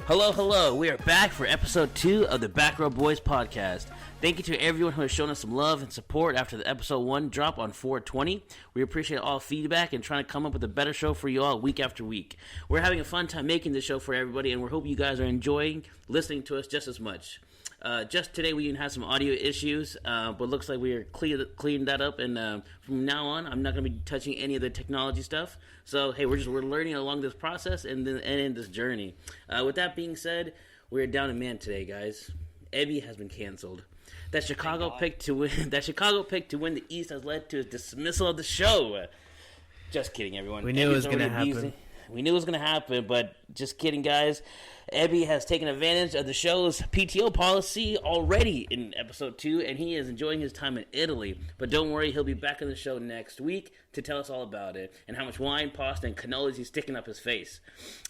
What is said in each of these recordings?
Hello. We are back for episode 2 of the Backrow Boys podcast. Thank you to everyone who has shown us some love and support after the episode 1 drop on 4/20. We appreciate all feedback and trying to come up with a better show for you all week after week. We're having a fun time making this show for everybody, and we hope you guys are enjoying listening to us just as much. Just today we had some audio issues, but looks like we are cleaning that up, and from now on I'm not going to be touching any of the technology stuff. So hey, we're learning along this process and in this journey. With that being said, we're down a man today, guys. Ebby has been canceled. That Chicago pick to win the East has led to his dismissal of the show. Just kidding, everyone. We knew it was going to happen. We knew it was going to happen, but just kidding, guys. Ebby has taken advantage of the show's PTO policy already in episode 2, and he is enjoying his time in Italy. But don't worry, he'll be back on the show next week to tell us all about it and how much wine, pasta, and cannolis he's sticking up his face.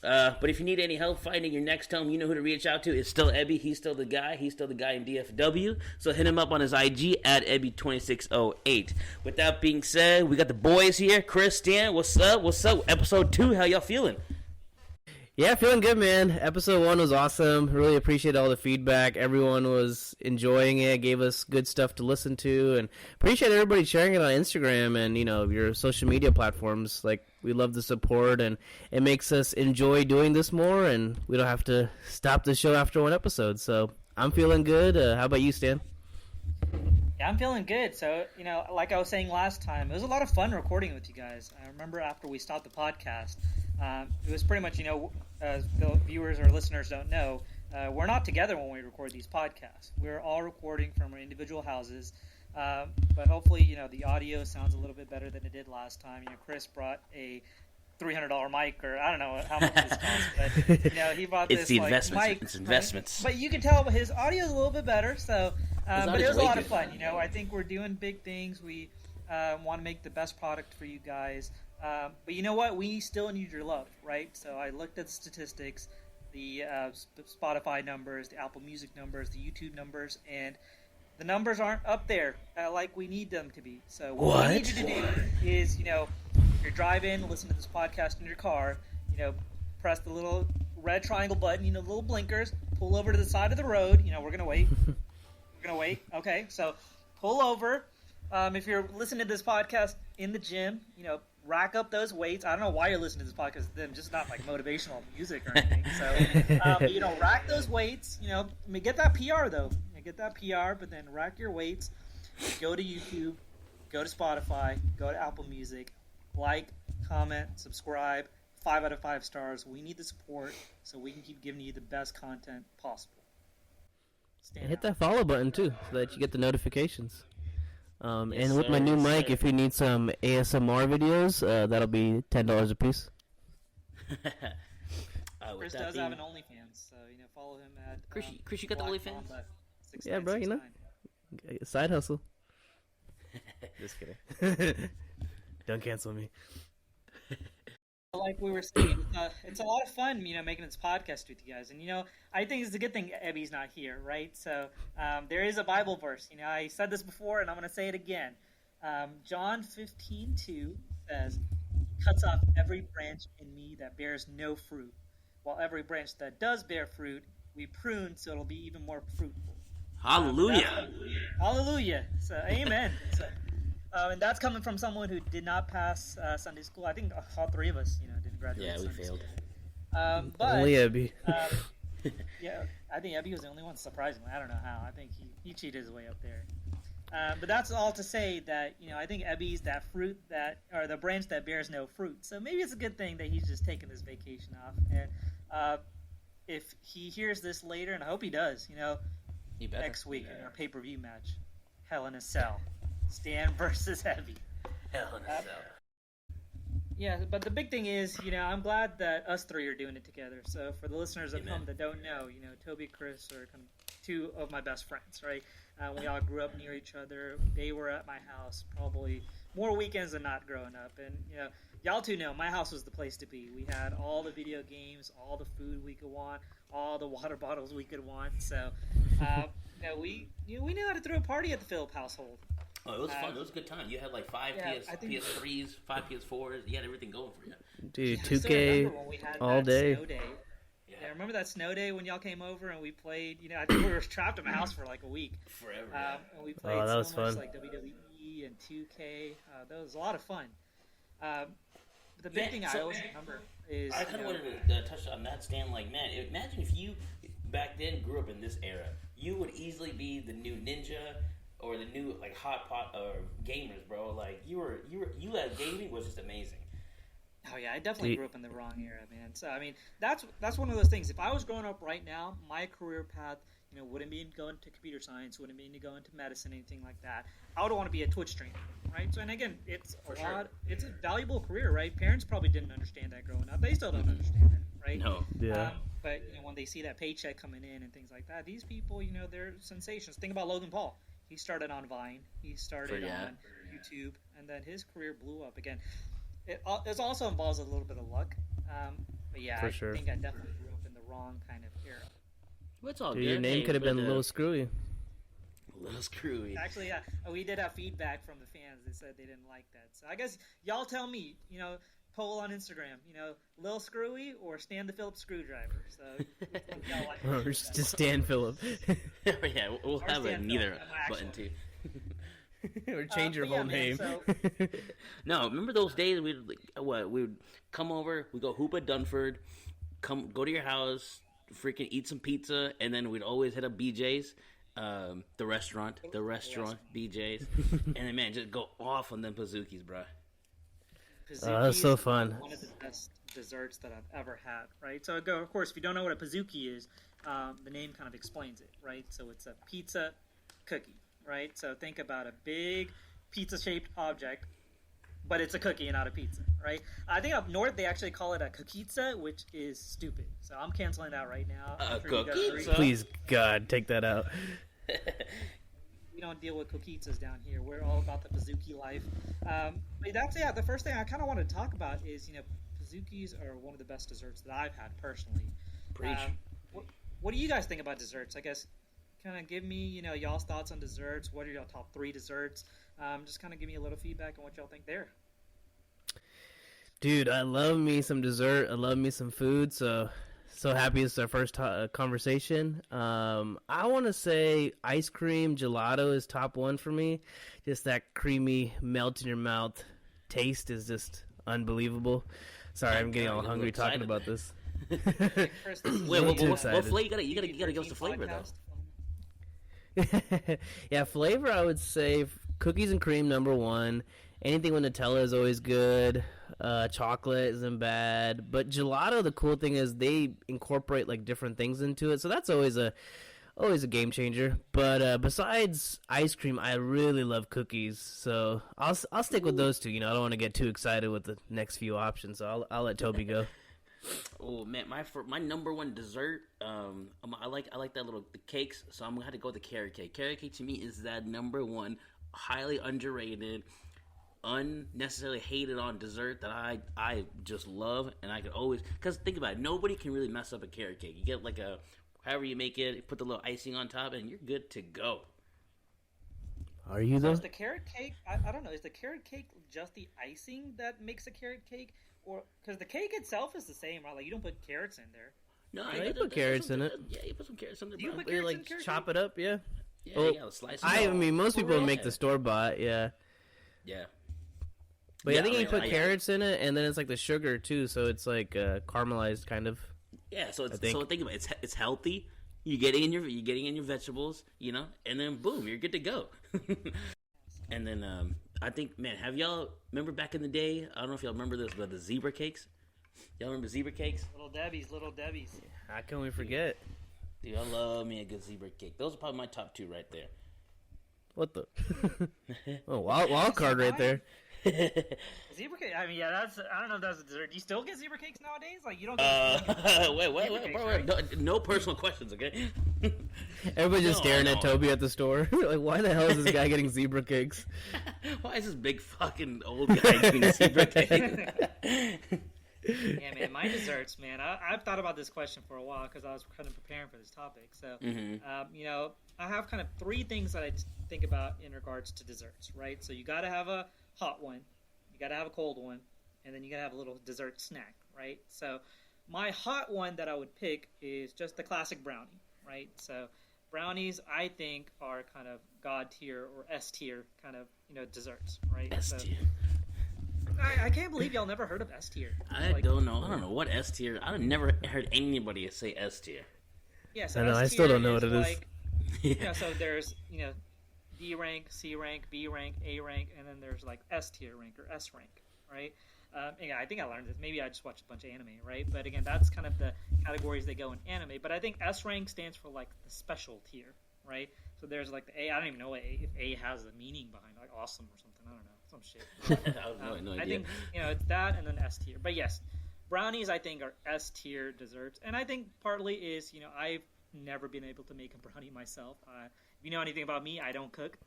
But if you need any help finding your next home, you know who to reach out to. It's still Ebby. He's still the guy. He's still the guy in DFW. So hit him up on his IG at Ebby2608. With that being said, we got the boys here. Chris, Stan, what's up? Episode 2, how y'all feeling? Yeah, feeling good, man. Episode 1 was awesome. Really appreciate all the feedback. Everyone was enjoying it, gave us good stuff to listen to, and appreciate everybody sharing it on Instagram and, your social media platforms. Like, we love the support, and it makes us enjoy doing this more, and we don't have to stop the show after one episode. So I'm feeling good. How about you, Stan? Yeah, I'm feeling good. So, like I was saying last time, it was a lot of fun recording with you guys. I remember after we stopped the podcast, it was pretty much, as the viewers or listeners don't know, we're not together when we record these podcasts. We're all recording from our individual houses, but hopefully, the audio sounds a little bit better than it did last time. Chris brought a $300 mic, or I don't know how much this costs, but he bought It's this the like, investments. mic. It's investments. But you can tell his audio is a little bit better, so but it was a lot of fun. I think we're doing big things. We want to make the best product for you guys. But you know what? We still need your love, right? So I looked at the statistics, the Spotify numbers, the Apple Music numbers, the YouTube numbers, and the numbers aren't up there like we need them to be. So what we need you to do is, if you're driving, listen to this podcast in your car, press the little red triangle button, the little blinkers, pull over to the side of the road. We're going to wait. We're going to wait. Okay, so pull over. If you're listening to this podcast in the gym, rack up those weights. I don't know why you're listening to this podcast then, just not like motivational music or anything. So, but, rack those weights. Get that PR though. Get that PR, but then rack your weights. Go to YouTube, go to Spotify, go to Apple Music, like, comment, subscribe. 5 out of 5 stars. We need the support so we can keep giving you the best content possible. And hit that follow button too, so that you get the notifications. And with my new mic, if you need some ASMR videos, that'll be $10 a piece. Chris does have an OnlyFans, so follow him at. Chris, you got the OnlyFans? Yeah, bro. Side hustle. Just kidding. Don't cancel me. Like we were saying, it's a lot of fun, making this podcast with you guys. And, I think it's a good thing Ebby's not here, right? So there is a Bible verse. I said this before, and I'm going to say it again. John 15:2 says, cuts off every branch in me that bears no fruit, while every branch that does bear fruit, we prune so it'll be even more fruitful. Hallelujah. Hallelujah. So, amen. So, and that's coming from someone who did not pass Sunday school. I think all 3 of us, didn't graduate. Yeah, we Sunday failed. But, only Ebby. Yeah, I think Ebby was the only one. Surprisingly, I don't know how. I think he cheated his way up there. But that's all to say that I think Ebby's that fruit or the branch that bears no fruit. So maybe it's a good thing that he's just taking this vacation off. And if he hears this later, and I hope he does, next week in our pay-per-view match, Hell in a Cell. Stan versus Ebby. Hell in a Cell. Yeah, but the big thing is, I'm glad that us 3 are doing it together. So for the listeners at home that don't know, Toby and Chris are 2 of my best friends, right? We all grew up near each other. They were at my house probably more weekends than not growing up. And, y'all 2 know my house was the place to be. We had all the video games, all the food we could want, all the water bottles we could want. So, we knew how to throw a party at the Phillip household. Oh, it was fun. It was a good time. You had like 5 PS3s, 5 PS4s. You had everything going for you. Dude, 2K all day. Snow day. Yeah, remember that snow day when y'all came over and we played? You know, I think we were trapped in my house for like a week. Forever. And we played that was so much fun. like WWE and 2K. That was a lot of fun. But the big thing I always remember is I kind of wanted to touch on that, Stan. Like, man, imagine if you back then grew up in this era, you would easily be the new Ninja or the new like hot pot or gamers, bro. Like you at gaming was just amazing. Oh yeah, I definitely grew up in the wrong era, man. So I mean, that's one of those things. If I was growing up right now, my career path, you know, wouldn't be going to computer science, wouldn't be to go into medicine, anything like that. I would want to be a Twitch streamer, right? So, and again, it's it's a valuable career, right? Parents probably didn't understand that growing up. They still don't understand that, right? No. Yeah. But you know, when they see that paycheck coming in and things like that, these people, you know, they're sensations. Think about Logan Paul. He started on Vine. He started on YouTube, and then his career blew up again. It also involves a little bit of luck, but yeah, I think I definitely grew up in the wrong kind of era. What's all Dude, good? your name could have been Lil Screwy. Lil Screwy. Actually, yeah, we did have feedback from the fans. They said they didn't like that. So I guess y'all tell me. You know, poll on Instagram. You know, Lil Screwy or Stan the Phillips Screwdriver. So y'all like Or just Stan Phillip. Yeah, we'll have a neither button too. Or change your whole name. No, remember those days we would come over, we go hoop at Dunford, go to your house, freaking eat some pizza, and then we'd always hit up BJ's, the restaurant, BJ's, and then man, just go off on them Pazookies, bro. That's so fun. One of the best desserts that I've ever had, right? So, of course, if you don't know what a Pazookie is, the name kind of explains it, right? So it's a pizza cookie, right? So think about a big pizza-shaped object, but it's a cookie and not a pizza, right? I think up north they actually call it a cookiza, which is stupid. So I'm canceling that right now. Cookiza? Please, God, take that out. We don't deal with cookitas down here. We're all about the Pazookie life. But that's the first thing I kind of want to talk about is, you know, Pazookies are one of the best desserts that I've had personally. Preach. What do you guys think about desserts? I guess kind of give me, you know, y'all's thoughts on desserts. What are your top 3 desserts? Just kind of give me a little feedback on what y'all think there. Dude, I love me some dessert. I love me some food. So happy it's our first conversation. I want to say ice cream gelato is top 1 for me. Just that creamy melt in your mouth taste is just unbelievable. Sorry, I'm getting all hungry talking about this. Wait, what flavor? You gotta give us the flavor though. Yeah, flavor I would say cookies and cream number 1. Anything with Nutella is always good. Chocolate isn't bad. But gelato, the cool thing is they incorporate like different things into it, so that's always a game changer. But besides ice cream, I really love cookies, so I'll stick with those 2. You know, I don't want to get too excited with the next few options, so I'll let Toby go. Oh man, my number 1 dessert, I like that the cakes, so I'm gonna have to go with the carrot cake. Carrot cake to me is that number 1, highly underrated, unnecessarily hated on dessert that I just love, and I could always, because think about it, nobody can really mess up a carrot cake. You get like however you make it, you put the little icing on top, and you're good to go. Are you though? So is the carrot cake? I don't know. Is the carrot cake just the icing that makes a carrot cake, or because the cake itself is the same, right? Like you don't put carrots in there. No, you put carrots in it. Yeah, you put some carrots in there. Do you bro. put carrots Like in carrot chop cake? it up, yeah. Yeah, you gotta slice it. I mean, most people real? make the store bought, yeah. Yeah. But I think you put carrots in it, and then it's like the sugar too, so it's like caramelized kind of. Yeah, so think about it. It's healthy. You're getting in your vegetables, you know, and then boom, you're good to go. And then I think, man, have y'all remember back in the day? I don't know if y'all remember this, but the zebra cakes. Y'all remember zebra cakes? Little Debbie's. How can we forget? Dude, I love me a good zebra cake. Those are probably my top 2 right there. What the? Oh, wild card right there. Zebra cake. I mean, yeah, I don't know if that's a dessert. Do you still get zebra cakes nowadays? Like you don't get. Wait, bro. No personal questions, okay? Everybody's just staring at Toby at the store. Like, why the hell is this guy getting zebra cakes? Why is this big fucking old guy getting a zebra cake? Yeah, man, my desserts, man. I've thought about this question for a while because I was kind of preparing for this topic. So, you know, I have kind of 3 things that I think about in regards to desserts, right? So you got to have a hot one, you got to have a cold one, and then you got to have a little dessert snack, right? So my hot one that I would pick is just the classic brownie, right? So brownies, I think, are kind of God tier or S tier kind of desserts, right? S tier. I can't believe y'all never heard of S tier. I don't know. I don't know what S tier. I've never heard anybody say S tier. Yeah, so I know. I still don't know what it is. Yeah. So there's D rank, C rank, B rank, A rank, and then there's like S tier rank or S rank, right? Yeah, I think I learned this. Maybe I just watched a bunch of anime, right? But again, that's kind of the categories they go in anime. But I think S rank stands for like the special tier, right? So there's like the A. I don't even know if A has a meaning behind like awesome or something. I don't know, some shit. I have no idea. I think it's that and then S tier. But yes, brownies I think are S tier desserts, and I think partly is I've never been able to make a brownie myself. If you know anything about me, I don't cook.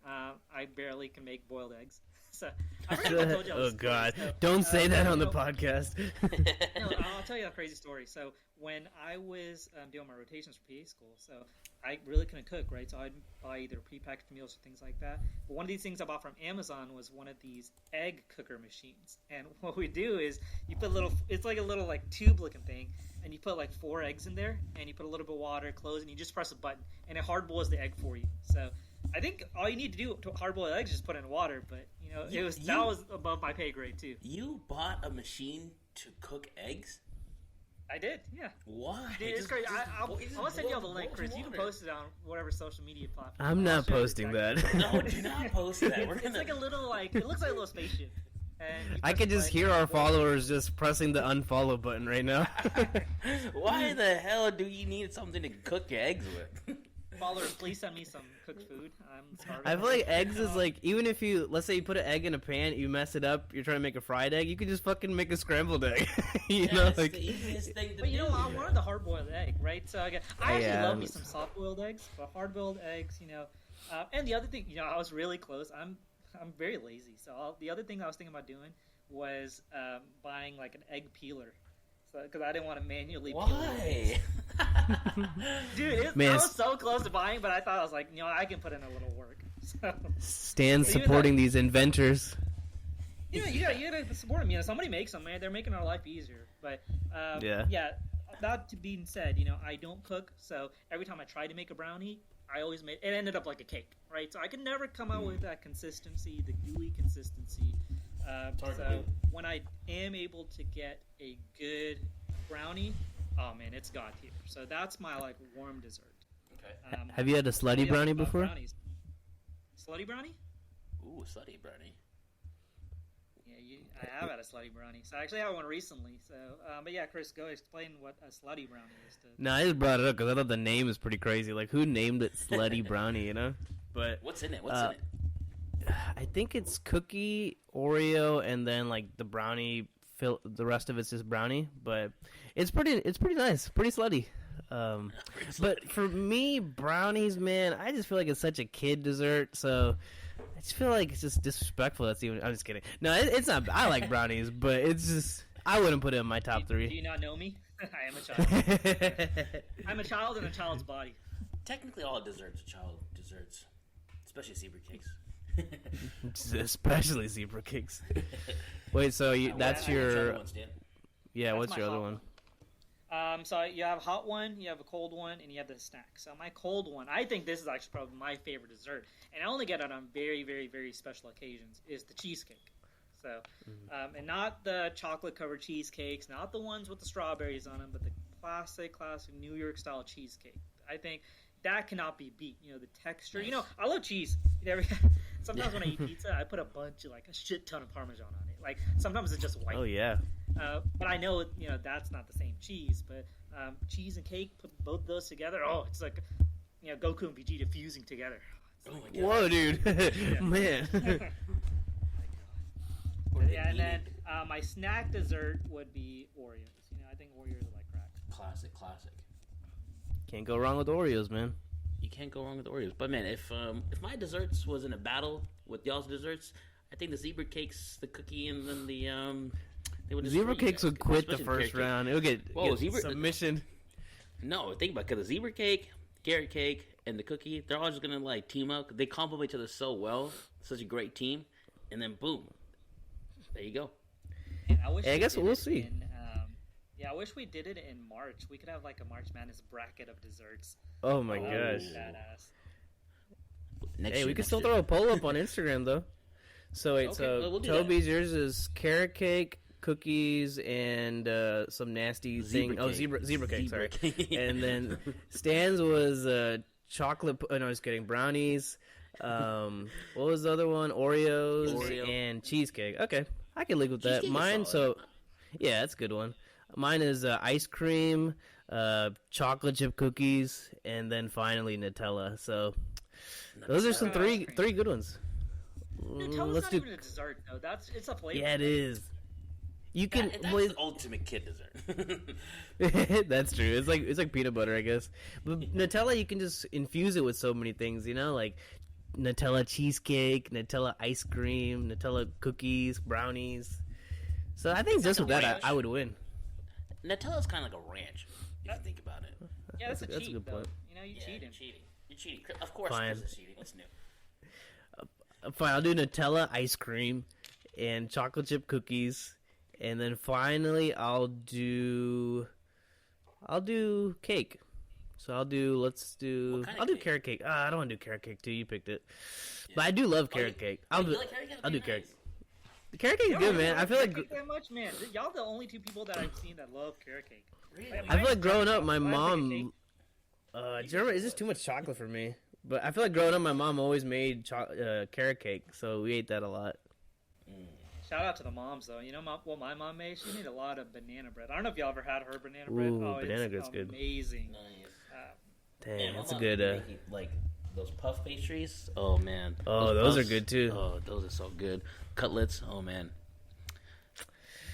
I barely can make boiled eggs. So I told you oh God! Don't say that on the podcast. No, I'll tell you a crazy story. So when I was doing my rotations for PA school, so I really couldn't cook, right? So I'd buy either prepackaged meals or things like that. But one of these things I bought from Amazon was one of these egg cooker machines. And what we do is you put it's like a little like tube looking thing, and you put like 4 eggs in there, and you put a little bit of water, close, and you just press a button, and it hard boils the egg for you. So I think all you need to do to hard boil eggs is just put in water, but that was above my pay grade too. You bought a machine to cook eggs? I did, yeah. Why? Dude, it's crazy. I'll send you all the link, Chris. You can post it on whatever social media platform. I'm not posting that. No, do not post that. It's like a little it looks like a little spaceship. And I could just hear our followers just pressing the unfollow button right now. Why the hell do you need something to cook your eggs with? Followers, please send me some cooked food. I'm starving. I feel like eggs is like, even if let's say you put an egg in a pan, you mess it up, you're trying to make a fried egg, you could just fucking make a scrambled egg. It's the easiest thing to do. But I wanted the hard boiled egg, right? So I actually love me some soft boiled eggs, but hard boiled eggs, and the other thing, I was really close. I'm very lazy, so the other thing I was thinking about doing was buying like an egg peeler. Because I didn't want to manually peel Why? Dude, I was so close to buying, but I thought I was like, I can put in a little work. So, Stan supporting these inventors. You gotta support them. Somebody makes them, man. They're making our life easier. But yeah. That being said, I don't cook, so every time I try to make a brownie, I always made it ended up like a cake, right? So I could never come out with that consistency, the gooey consistency. So when I am able to get a good brownie, oh man, it's God tier. So that's my like warm dessert. Okay. Have you had a slutty brownie before? Brownies. Slutty brownie? Ooh, slutty brownie. Yeah, I have had a slutty brownie. So I actually had one recently. So, but yeah, Chris, go explain what a slutty brownie is. No, I just brought it up because I thought the name is pretty crazy. Like, who named it slutty brownie? But what's in it? What's in it? I think it's cookie, Oreo, and then like the brownie. The rest of it's just brownie, but it's pretty nice, pretty slutty. But for me, brownies, man, I just feel like it's such a kid dessert. So I just feel like it's just disrespectful. I'm just kidding. No, it's not. I like brownies, but it's just I wouldn't put it in my top 3. Do you not know me? I am a child. I'm a child in a child's body. Technically, all desserts are child desserts, especially zebra cakes. Especially zebra cakes. Wait, so that's your... Yeah, that's what's your other one? So you have a hot one, you have a cold one, and you have the snack. So my cold one, I think this is actually probably my favorite dessert, and I only get it on very, very, very special occasions, is the cheesecake. So, and not the chocolate-covered cheesecakes, not the ones with the strawberries on them, but the classic New York-style cheesecake. I think that cannot be beat. The texture. I love cheese. Sometimes when I eat pizza, I put a shit ton of Parmesan on it. Like sometimes it's just white. Oh yeah. But I know that's not the same cheese. But cheese and cake, put both of those together. Oh, it's like Goku and Vegeta fusing together. Oh my God. Whoa, dude. Man. Yeah, and then my snack dessert would be Oreos. I think Oreos are like crack. Classic. Can't go wrong with Oreos, man. You can't go wrong with Oreos. But man, if my desserts was in a battle with y'all's desserts, I think the zebra cakes, the cookie, and then they would zebra cakes would quit the first round. It would get submission. No, think about it. Cause the zebra cake, carrot cake, and the cookie, they're all just gonna like team up. They complement each other so well. Such a great team, and then boom, there you go. And I guess we'll see. Yeah, I wish we did it in March. We could have like a March Madness bracket of desserts. Oh my That gosh. would be badass. Hey, we can still throw a poll up on Instagram though. So wait, Okay, well, we'll do Toby's that. yours is carrot cake, cookies, and some nasty Zebra thing. Oh, cake. zebra cake. Sorry. cake. And then Stan's was chocolate. Oh, no, I was kidding. Brownies. What was the other one? Oreos Oreo. and cheesecake. Okay, I can live with that. Cheesecake is Mine. solid. So yeah, that's a good one. Mine is ice cream, chocolate chip cookies, and then finally Nutella. So those are some three good ones. Nutella's Let's not do. even a dessert though. It's a flavor. Yeah, it is. You can. That's the ultimate kid dessert. That's true. It's like peanut butter, I guess. But Nutella, you can just infuse it with so many things. You know, like Nutella cheesecake, Nutella ice cream, Nutella cookies, brownies. So I think just with that, I would win. Nutella's kind of like a ranch, if you think about it. Yeah, that's a That's a cheat good though. point. You know, you Yeah, cheating. You're cheating. Of course, Fine. this is cheating. What's new? Fine, I'll do Nutella ice cream and chocolate chip cookies, and then finally I'll do cake. So I'll do kind of I'll do cake? carrot cake. I don't want to do carrot cake too. You picked it, but I do love carrot cake. I'll do like carrot cake? I'll do Nice. carrot. The carrot cake is Y'all good, don't man. I like feel carrot like cake that much, man. Y'all the only two people that I've seen that love carrot cake. Really? I feel like growing up, my Mine's like a mom. cake. Do you remember? It's just too much chocolate for me. But I feel like growing up, my mom always made carrot cake, so we ate that a lot. Shout out to the moms though. You know what my mom made? She made a lot of banana bread. I don't know if y'all ever had her banana bread. Ooh, Oh, banana it's bread's good. amazing. Nice. Damn, Man, that's my a mom good. would make, like those puff pastries. Oh man. Oh, those are puffs, good, too. Oh, those are so good. Cutlets. Oh man.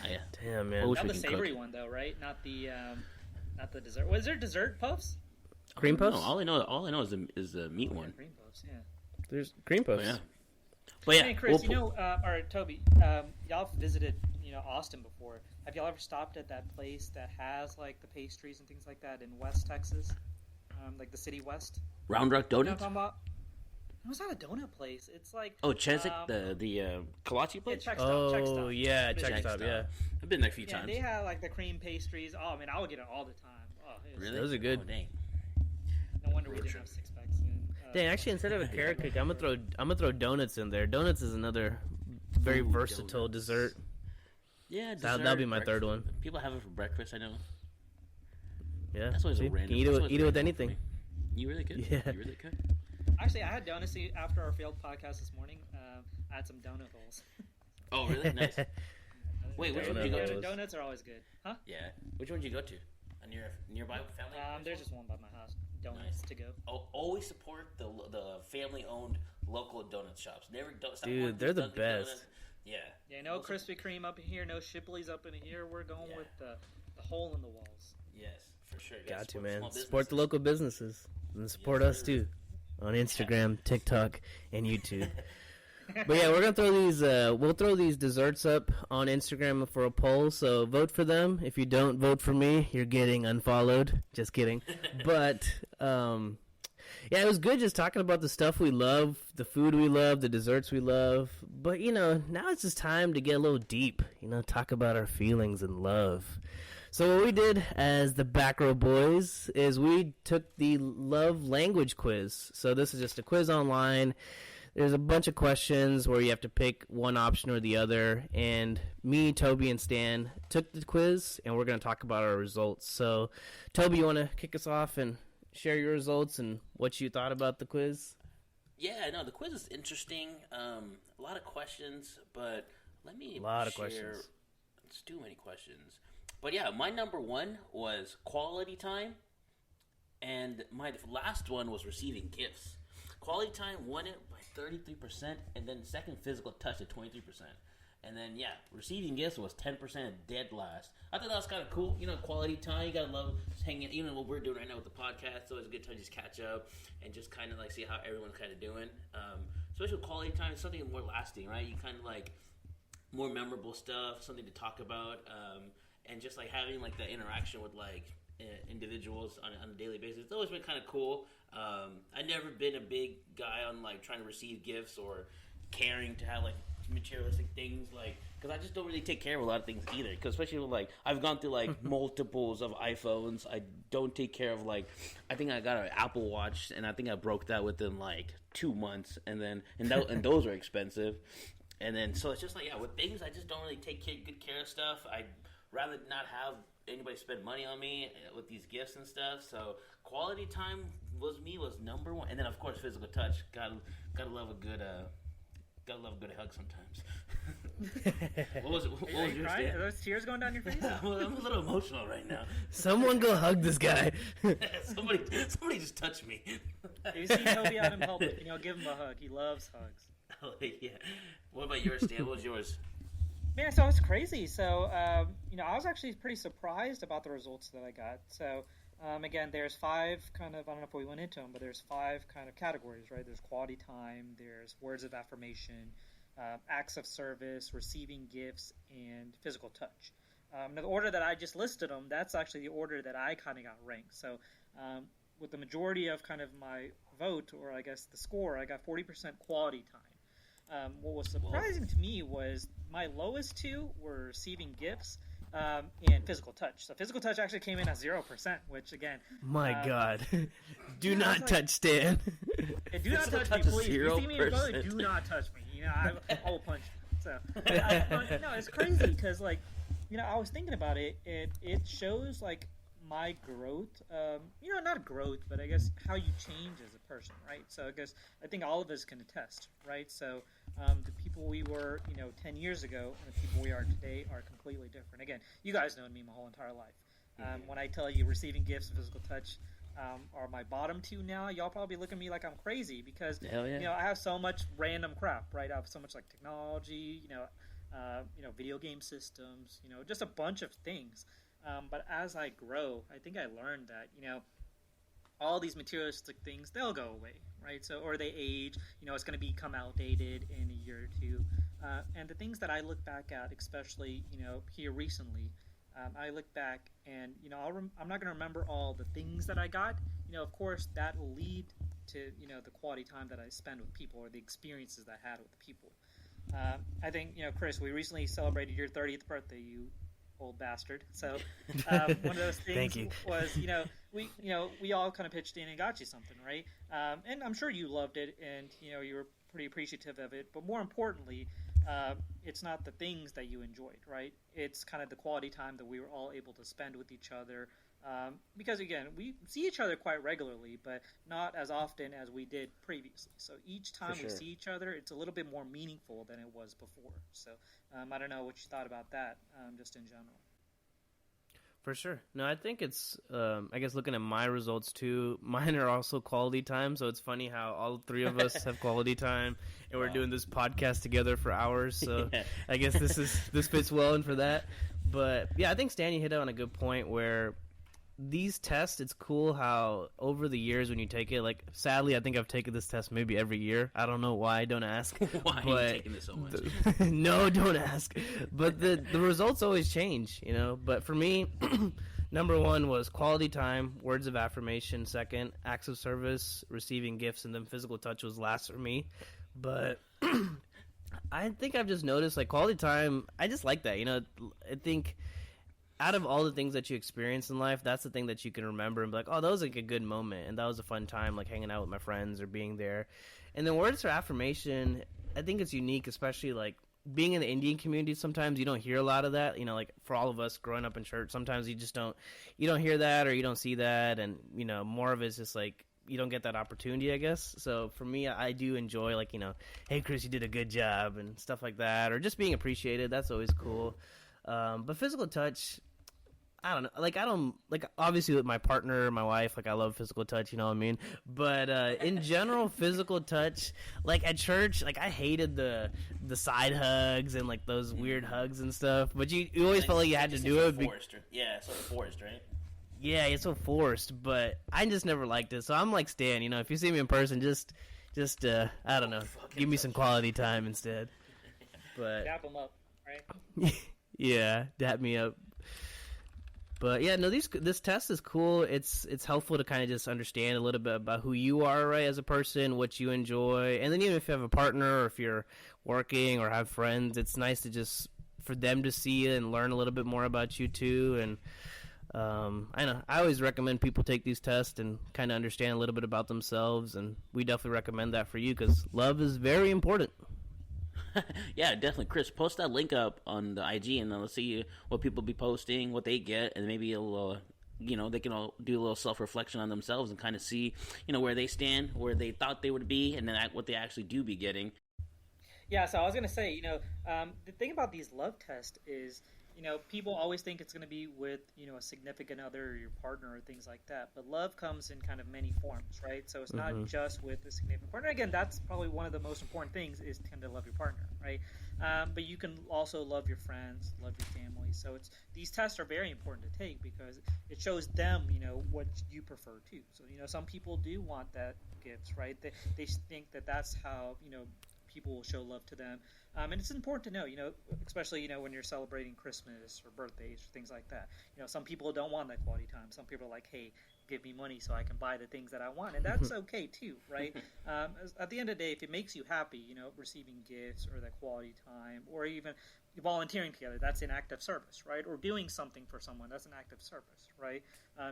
Yeah. Damn, man. Wish Not we the can savory cook. one though, right? Not the dessert. Was there dessert puffs? Cream puffs? No, all I know is the meat one. Cream puffs, yeah. There's cream puffs. Oh, yeah. But yeah, Hey, Chris, we'll- or Toby, y'all visited, Austin before. Have y'all ever stopped at that place that has like the pastries and things like that in West Texas, like the City West? Round Rock You know what I'm Donuts. talking about? No, it's not a donut place. It's like Oh, Cheesecake, the kolache yeah, place. Check Stop. Oh, yeah, Check check Stop. stop, yeah. I've been there a few Yeah, times. they have like the cream pastries. Oh man, I would get it all the time. Oh, it was- Really? Those are good. Oh, dang. No wonder we Road didn't trip. have six packs. Soon. Dang, actually, instead of a carrot cake, I'm gonna throw donuts in there. Donuts is another very Ooh, versatile donuts. dessert. Yeah, That'll be my breakfast. third one. People have it for breakfast. I know. Yeah, That's always see? a random. Can eat that's it, always eat it with random anything. for me. You really could. Yeah. You really could. Actually, I had donuts after our failed podcast this morning. I had some donut holes. Oh, really? Nice. Wait, which one did you go to? Donuts are always good, huh? Yeah. Which one did you go to? A nearby family? There's just one by my house. Donuts Nice. to go. Always support the family-owned local donut shops. Never don't stop. Dude, they're the best. Yeah. Yeah, no Krispy Kreme up in here, no Shipley's up in here. We're going Yeah. with the hole in the walls. Yes, for sure. You gotta Got to, support man. small Support the businesses. local businesses and support Yes, us sir. too on Instagram, TikTok, and YouTube. But yeah, we're gonna throw these. We'll throw these desserts up on Instagram for a poll. So vote for them. If you don't vote for me, you're getting unfollowed. Just kidding. But yeah, it was good just talking about the stuff we love, the food we love, the desserts we love. But now it's just time to get a little deep. Talk about our feelings and love. So what we did as the Backrow Boys is we took the love language quiz. So this is just a quiz online. There's a bunch of questions where you have to pick one option or the other. And me, Toby, and Stan took the quiz, and we're going to talk about our results. So, Toby, you want to kick us off and share your results and what you thought about the quiz? Yeah, no, the quiz is interesting. A lot of questions, but let me questions. It's too many questions. But yeah, my number one was quality time, and my last one was receiving gifts. Quality time won it by 33%, and then second physical touch at 23%. And then, yeah, receiving gifts was 10% dead last. I thought that was kind of cool. Quality time. You got to love just hanging, even what we're doing right now with the podcast. So it's a good time to just catch up and just kind of like see how everyone's kind of doing. Especially with quality time, it's something more lasting, right? You kind of like more memorable stuff, something to talk about, and just like having like the interaction with like individuals on a daily basis. It's always been kind of cool. I've never been a big guy on like trying to receive gifts or caring to have like materialistic things, like, because I just don't really take care of a lot of things either. Because especially with, like, I've gone through like multiples of iPhones. I don't take care of, like, I think I got an Apple Watch, and I think I broke that within like 2 months, and those are expensive. And then so it's just like, yeah, with things I just don't really take good care of stuff. I'd rather not have anybody spend money on me with these gifts and stuff. So quality time was number one, and then of course physical touch. Gotta love a good hug sometimes. What was your crying? Are those tears going down your face? I'm a little emotional right now. Someone go hug this guy. somebody just touch me. If you see Toby out in public, give him a hug. He loves hugs. Oh, yeah. What about yours, Dan? What was yours? Man, so it's crazy. So, I was actually pretty surprised about the results that I got. So, again, there's 5 kind of, I don't know if we went into them, but there's 5 kind of categories, right? There's quality time, there's words of affirmation, acts of service, receiving gifts, and physical touch. Now, the order that I just listed them, that's actually the order that I kind of got ranked. So, with the majority of kind of my vote, or I guess the score, I got 40% quality time. What was surprising to me was my lowest 2 were receiving gifts and physical touch. So physical touch actually came in at 0%, which again... My God. Do not touch Stan. Do not touch me, please. If you see me in public, do not touch me. I will punch you. So, no, it's crazy because, like, I was thinking about it, and it shows, like, my growth, not growth, but I guess how you change as a person, right? So I think all of us can attest, right? So the people we were, 10 years ago and the people we are today are completely different. Again, you guys know me my whole entire life. When I tell you receiving gifts and physical touch are my bottom 2 now, y'all probably look at me like I'm crazy because, I have so much random crap, right? I have so much like technology, video game systems, just a bunch of things. But as I grow, I think I learned that, all these materialistic things, they'll go away, right? So, or they age, it's going to become outdated in a year or 2. And the things that I look back at, especially, here recently, I look back and, I'm not going to remember all the things that I got. Of course, that will lead to, the quality time that I spend with people or the experiences that I had with people. I think, Chris, we recently celebrated your 30th birthday, you old bastard. So one of those things was, we all kind of pitched in and got you something, right? And I'm sure you loved it and, you were pretty appreciative of it. But more importantly, it's not the things that you enjoyed, right? It's kind of the quality time that we were all able to spend with each other. Because, again, we see each other quite regularly, but not as often as we did previously. So each time we see each other, it's a little bit more meaningful than it was before. So I don't know what you thought about that, just in general. For sure. No, I think it's, I guess looking at my results too, mine are also quality time. So it's funny how all 3 of us have quality time and we're doing this podcast together for hours. So I guess this fits well in for that. But yeah, I think Stan, you hit on a good point where these tests, it's cool how over the years when you take it, like, sadly, I think I've taken this test maybe every year. I don't know why. Don't ask. Why are you taking this so much? No, don't ask. But the results always change, But for me, number 1 was quality time, words of affirmation. 2nd, acts of service, receiving gifts, and then physical touch was last for me. But I think I've just noticed, like, quality time, I just like that. I think out of all the things that you experience in life, that's the thing that you can remember and be like, oh, that was like a good moment, and that was a fun time, like hanging out with my friends or being there. And then words for affirmation, I think it's unique, especially like being in the Indian community. Sometimes you don't hear a lot of that, like for all of us growing up in church, sometimes you don't hear that or you don't see that, and more of it's just like you don't get that opportunity, I guess. So for me, I do enjoy, like, hey Chris, you did a good job and stuff like that, or just being appreciated. That's always cool. But physical touch, I don't know. Like, obviously with my partner, my wife, like, I love physical touch, you know what I mean? But in general, physical touch, like, at church, like, I hated the side hugs and, like, those weird hugs and stuff. But you always felt like you had to do it. Yeah, it's so forced, right? Yeah, it's so forced, but I just never liked it. So I'm like Stan, if you see me in person, just I don't know, give me some quality time instead. But dap them up, right? Yeah, dap me up. But yeah, no, this test is cool. It's helpful to kind of just understand a little bit about who you are, right, as a person, what you enjoy, and then even if you have a partner or if you're working or have friends, it's nice to just for them to see it and learn a little bit more about you too. And I know I always recommend people take these tests and kind of understand a little bit about themselves, and we definitely recommend that for you because love is very important. Yeah, definitely. Chris, post that link up on the IG, and then let's see what people be posting, what they get, and maybe they can all do a little self-reflection on themselves and kind of see, where they stand, where they thought they would be, and then what they actually do be getting. Yeah, so I was going to say, the thing about these love tests is, people always think it's going to be with, a significant other or your partner or things like that. But love comes in kind of many forms, right? So it's not just with a significant partner. Again, that's probably one of the most important things is to kind of love your partner, right? But you can also love your friends, love your family. So these tests are very important to take because it shows them, what you prefer too. So, some people do want that gifts, right? They think that that's how, people will show love to them. And it's important to know, especially, when you're celebrating Christmas or birthdays or things like that. Some people don't want that quality time. Some people are like, hey, give me money so I can buy the things that I want. And that's okay too, right? At the end of the day, if it makes you happy, receiving gifts or that quality time or even volunteering together, that's an act of service, right? Or doing something for someone, that's an act of service, right?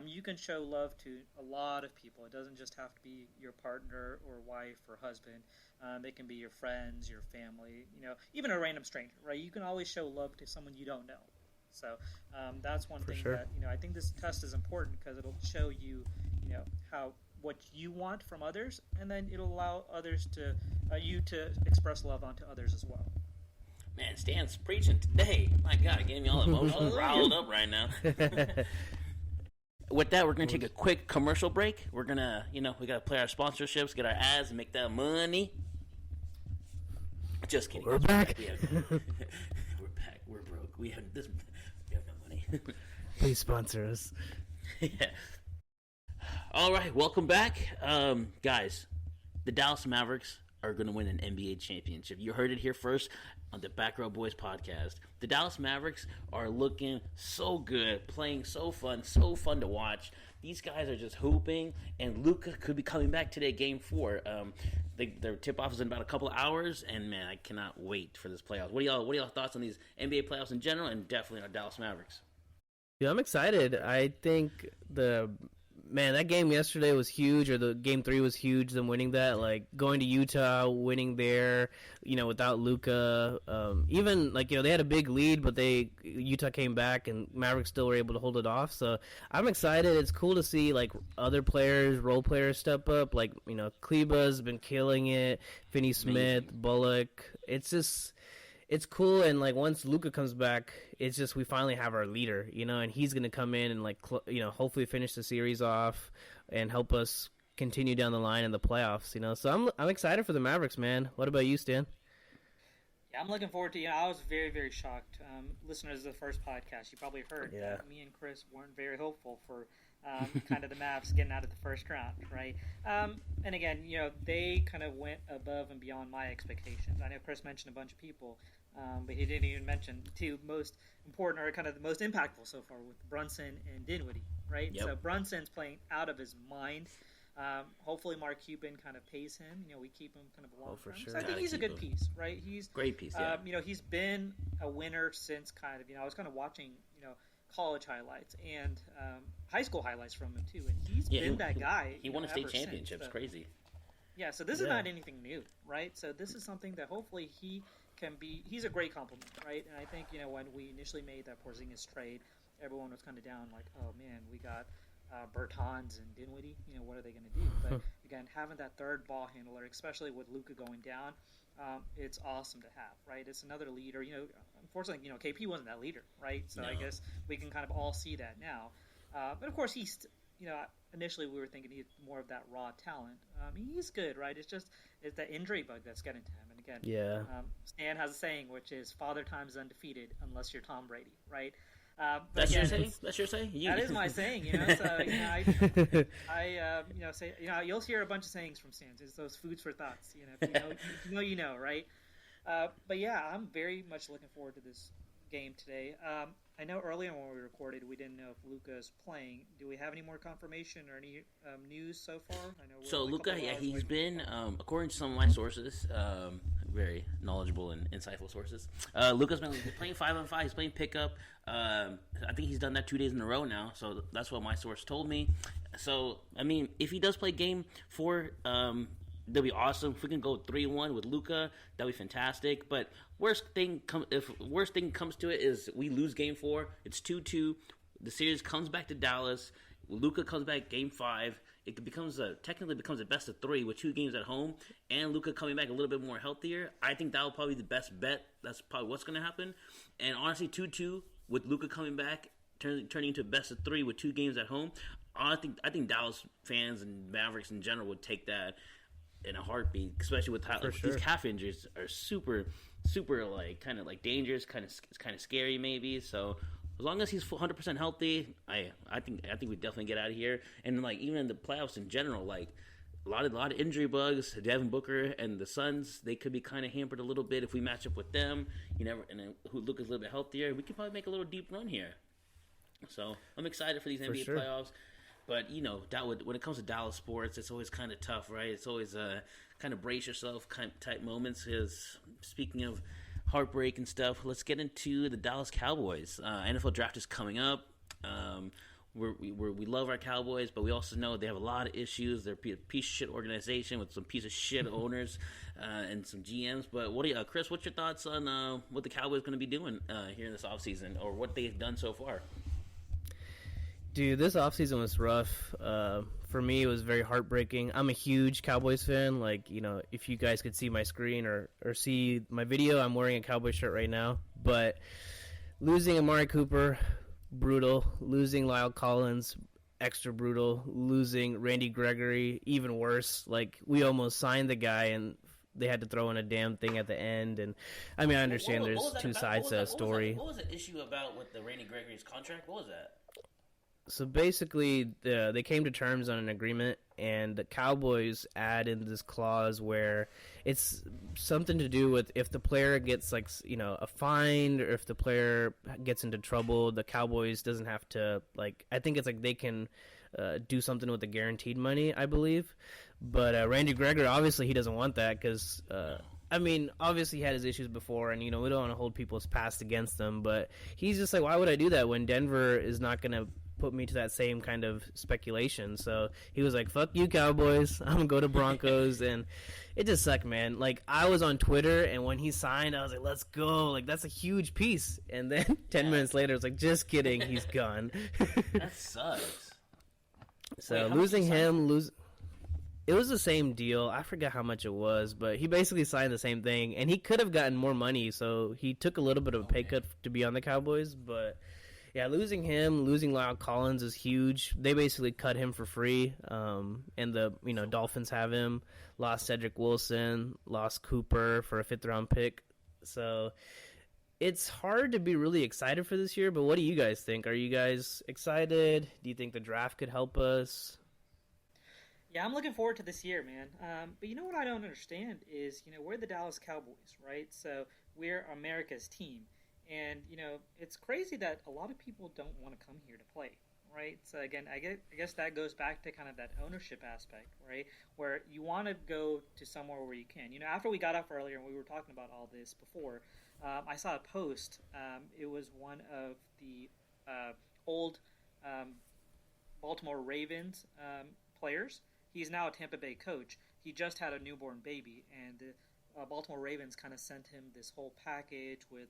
You can show love to a lot of people. It doesn't just have to be your partner or wife or husband. It can be your friends, your family, even a random stranger, right? You can always show love to someone you don't know. So that's one thing that, I think this test is important because it'll show you, what you want from others, and then it'll allow others to, you to express love onto others as well. Man, Stan's preaching today. My God, it gave me all emotional, riled up right now. With that, we're going to take a quick commercial break. We're going to, we got to play our sponsorships, get our ads, and make that money. Just kidding. We're back. We're back. We're broke. We have no money. Please sponsor us. Yeah. All right, welcome back. Guys, the Dallas Mavericks are going to win an NBA championship. You heard it here first on the Backrow Boys podcast. The Dallas Mavericks are looking so good, playing so fun to watch. These guys are just hooping, and Luka could be coming back today, Game 4. Their tip-off is in about a couple of hours, and man, I cannot wait for this playoffs. What are y'all thoughts on these NBA playoffs in general, and definitely on Dallas Mavericks? Yeah, I'm excited. I think that game yesterday was huge, or the game 3 was huge, them winning that, like going to Utah, winning there, without Luka. Even they had a big lead, but Utah came back and Mavericks still were able to hold it off. So I'm excited. It's cool to see other players, role players step up. Kleba's been killing it. Finney Smith, Bullock. It's cool, and once Luka comes back, it's just we finally have our leader, and he's gonna come in and hopefully finish the series off and help us continue down the line in the playoffs, So I'm excited for the Mavericks, man. What about you, Stan? Yeah, I'm looking forward to. I was very, very shocked. Listeners of the first podcast, you probably heard that me and Chris weren't very hopeful for kind of the Mavs getting out of the first round, right? And again, they kind of went above and beyond my expectations. I know Chris mentioned a bunch of people. But he didn't even mention the two most important or kind of the most impactful so far with Brunson and Dinwiddie, right? Yep. So Brunson's playing out of his mind. Hopefully Mark Cuban kind of pays him. We keep him kind of long term. Sure. So I think he's a good piece, right? He's great piece. Yeah. He's been a winner since kind of. I was kind of watching college highlights and high school highlights from him too, and he's been that guy. He won a state championship. It's crazy. Yeah. So this is not anything new, right? So this is something that hopefully he can be. He's a great compliment, right? And I think when we initially made that Porzingis trade, everyone was kind of down, like, oh man, we got Bertans and Dinwiddie. What are they going to do? But again, having that third ball handler, especially with Luka going down, it's awesome to have, right? It's another leader. Unfortunately, KP wasn't that leader, right? So I guess we can kind of all see that now. But of course, he's. Initially we were thinking he's more of that raw talent. He's good, right? It's the injury bug that's getting to him. And again, Stan has a saying, which is "Father time is undefeated unless you're Tom Brady," right? That's your saying. That's your saying. That is my saying. So I say you'll hear a bunch of sayings from Stan. It's those foods for thoughts. If you know, right? But yeah, I'm very much looking forward to this game today. I know earlier when we recorded, we didn't know if Luka's playing. Do we have any more confirmation or any news so far? I know. So Luka, yeah, he's been, according to some of my sources, very knowledgeable and insightful sources. Luka's been playing 5-on-5. He's playing pickup. I think he's done that 2 days in a row now. So that's what my source told me. So I mean, if he does play game 4, that'd be awesome. If we can go 3-1 with Luka, that'd be fantastic. But if worst thing comes to it is we lose game 4, it's 2-2. The series comes back to Dallas. Luka comes back game 5. It technically becomes a best of 3 with 2 games at home, and Luka coming back a little bit more healthier. I think that will probably be the best bet. That's probably what's going to happen. And honestly, 2-2 with Luka coming back, turning into a best of 3 with 2 games at home. I think Dallas fans and Mavericks in general would take that in a heartbeat, especially with how these calf injuries are super like kind of like dangerous, kind of scary maybe. So as long as he's 100% healthy, I think we definitely get out of here. And like even in the playoffs in general, like a lot of injury bugs. Devin Booker and the Suns, they could be kind of hampered a little bit if we match up with them. And then who look a little bit healthier, we could probably make a little deep run here. So I'm excited for these NBA playoffs. But, when it comes to Dallas sports, it's always kind of tough, right? It's always kind of brace yourself type moments. Because speaking of heartbreak and stuff, let's get into the Dallas Cowboys. NFL draft is coming up. We love our Cowboys, but we also know they have a lot of issues. They're a piece of shit organization with some piece of shit owners and some GMs. But Chris, what's your thoughts on what the Cowboys are going to be doing here in this offseason, or what they've done so far? Dude, this offseason was rough. For me, it was very heartbreaking. I'm a huge Cowboys fan. Like, if you guys could see my screen or see my video, I'm wearing a Cowboys shirt right now. But losing Amari Cooper, brutal. Losing Lyle Collins, extra brutal. Losing Randy Gregory, even worse. Like, we almost signed the guy, and they had to throw in a damn thing at the end. And, I mean, I understand there's two sides to that story. What was the issue about with the Randy Gregory's contract? What was that? So basically, they came to terms on an agreement, and the Cowboys add in this clause where it's something to do with if the player gets a fine, or if the player gets into trouble, the Cowboys doesn't have to I think it's they can do something with the guaranteed money, I believe. But Randy Gregory, obviously, he doesn't want that because. I mean, obviously he had his issues before, and, we don't want to hold people's past against them, but he's just like, why would I do that when Denver is not going to put me to that same kind of speculation? So he was like, fuck you, Cowboys. I'm going to go to Broncos, and it just sucked, man. I was on Twitter, and when he signed, I was like, let's go. That's a huge piece. And then 10 minutes later, it's like, just kidding, he's gone. That sucks. So losing him, it was the same deal. I forget how much it was, but he basically signed the same thing, and he could have gotten more money, so he took a little bit of a pay cut to be on the Cowboys. But, yeah, losing Lyle Collins is huge. They basically cut him for free, and the Dolphins have him. Lost Cedric Wilson, lost Cooper for a 5th-round pick. So it's hard to be really excited for this year, but what do you guys think? Are you guys excited? Do you think the draft could help us? Yeah, I'm looking forward to this year, man. But you know what I don't understand is, we're the Dallas Cowboys, right? So we're America's team. And, it's crazy that a lot of people don't want to come here to play, right? So, again, I guess that goes back to kind of that ownership aspect, right? Where you want to go to somewhere where you can. After we got up earlier and we were talking about all this before, I saw a post. It was one of the old Baltimore Ravens players. He's now a Tampa Bay coach. He just had a newborn baby, and the Baltimore Ravens kind of sent him this whole package with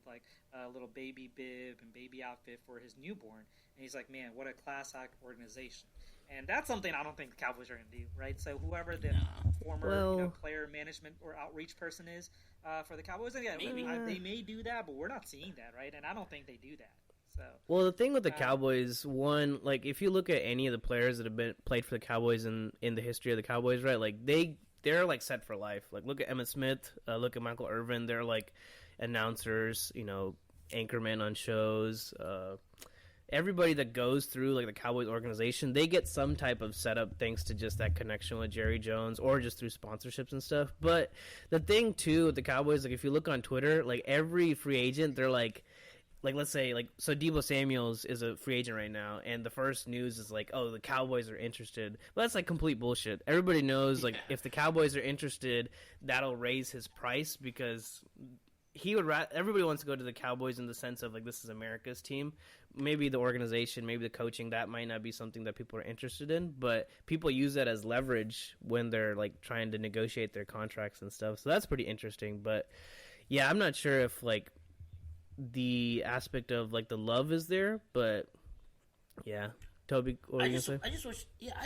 a little baby bib and baby outfit for his newborn. And he's like, man, what a class act organization. And that's something I don't think the Cowboys are going to do, right? So whoever the former player management or outreach person is for the Cowboys, they may do that, but we're not seeing that, right? And I don't think they do that. So, well, the thing with the Cowboys, if you look at any of the players that have played for the Cowboys in the history of the Cowboys, right? They're set for life. Look at Emmitt Smith, look at Michael Irvin. They're announcers, anchormen on shows. Everybody that goes through the Cowboys organization, they get some type of setup thanks to just that connection with Jerry Jones or just through sponsorships and stuff. But the thing too with the Cowboys, if you look on Twitter, every free agent, they're like let's say like so Deebo Samuels is a free agent right now, and the first news is like, oh, the Cowboys are interested. But that's like complete bullshit. Everybody knows like if the Cowboys are interested, that'll raise his price because he would everybody wants to go to the Cowboys in the sense of like this is America's team. Maybe the organization, maybe the coaching, that might not be something that people are interested in, but people use that as leverage when they're like trying to negotiate their contracts and stuff. So that's pretty interesting. But yeah, I'm not sure if like the aspect of like the love is there, but yeah. Toby, what were you gonna say? I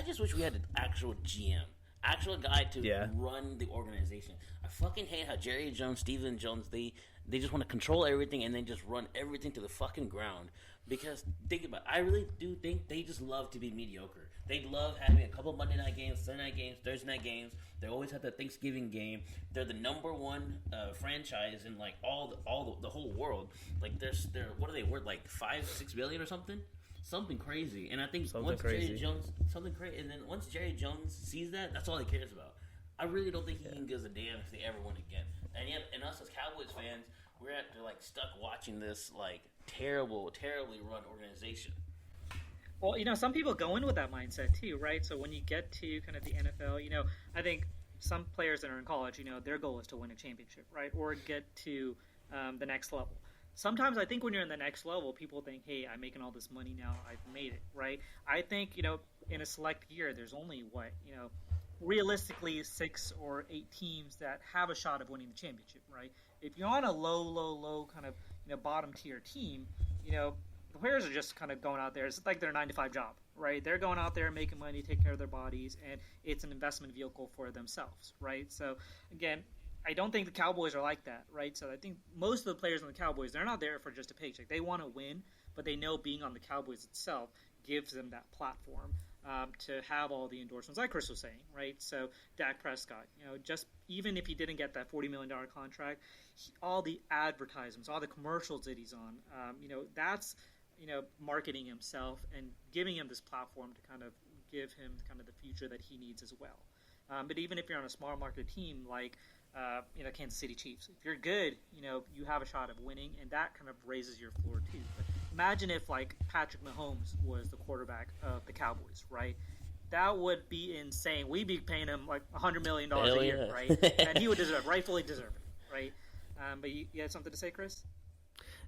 just wish we had an actual GM, actual guy to run the organization. I fucking hate how Jerry Jones, Stephen Jones, they just want to control everything and then just run everything to the fucking ground. Because think about it, I really do think they just love to be mediocre. They love having a couple Monday night games, Sunday night games, Thursday night games. They always have the Thanksgiving game. They're the number one franchise in like the whole world. Like they're what are they worth, like 5-6 billion or something? Something crazy. And I think Jerry Jones once Jerry Jones sees that, that's all he cares about. I really don't think he even gives a damn if they ever win again. And yet, and us as Cowboys fans, we're like stuck watching this like terribly run organization. Well, some people go in with that mindset too, right? So when you get to kind of the NFL, I think some players that are in college, their goal is to win a championship, right? Or get to the next level. Sometimes I think when you're in the next level, people think, hey, I'm making all this money now, I've made it, right? I think, in a select year, there's only realistically 6 or 8 teams that have a shot of winning the championship, right? If you're on a low kind of bottom tier team, the players are just kind of going out there. It's like their 9-to-5 job, right? They're going out there making money, take care of their bodies, and it's an investment vehicle for themselves, right? So again, I don't think the Cowboys are like that, right? So I think most of the players on the Cowboys, they're not there for just a paycheck. They want to win, but they know being on the Cowboys itself gives them that platform to have all the endorsements, like Chris was saying, right? So Dak Prescott, just even if he didn't get that $40 million contract, all the advertisements, all the commercials that he's on, that's marketing himself and giving him this platform to kind of give him kind of the future that he needs as well. But even if you're on a small market team like Kansas City Chiefs, if you're good, you have a shot of winning, and that kind of raises your floor too. But imagine if like Patrick Mahomes was the quarterback of the Cowboys, right? That would be insane. We'd be paying him like $100 million a year, right? And he would rightfully deserve it, right? But you had something to say, Chris?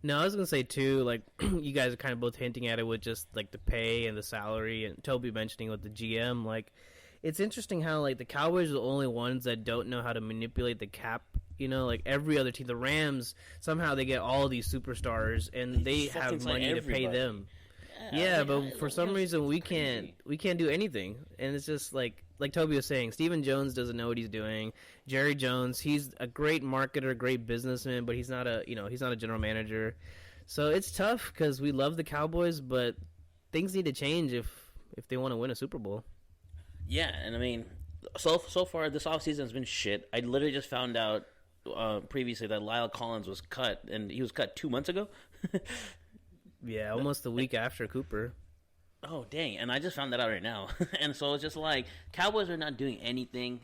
No, I was gonna say too, like you guys are kind of both hinting at it with just like the pay and the salary, and Toby mentioning with the GM. Like, it's interesting how like the Cowboys are the only ones that don't know how to manipulate the cap. Like every other team, the Rams somehow they get all these superstars and they have money to pay them. Yeah, but for some reason we can't do anything, and it's just like Toby was saying, Stephen Jones doesn't know what he's doing. Jerry Jones, he's a great marketer, great businessman, but he's not a general manager. So it's tough because we love the Cowboys, but things need to change if they want to win a Super Bowl. Yeah, and I mean, so far this offseason has been shit. I literally just found out previously that Lyle Collins was cut, and he was cut 2 months ago. Yeah, almost the week after Cooper. Oh, dang. And I just found that out right now. And so it's just like, Cowboys are not doing anything.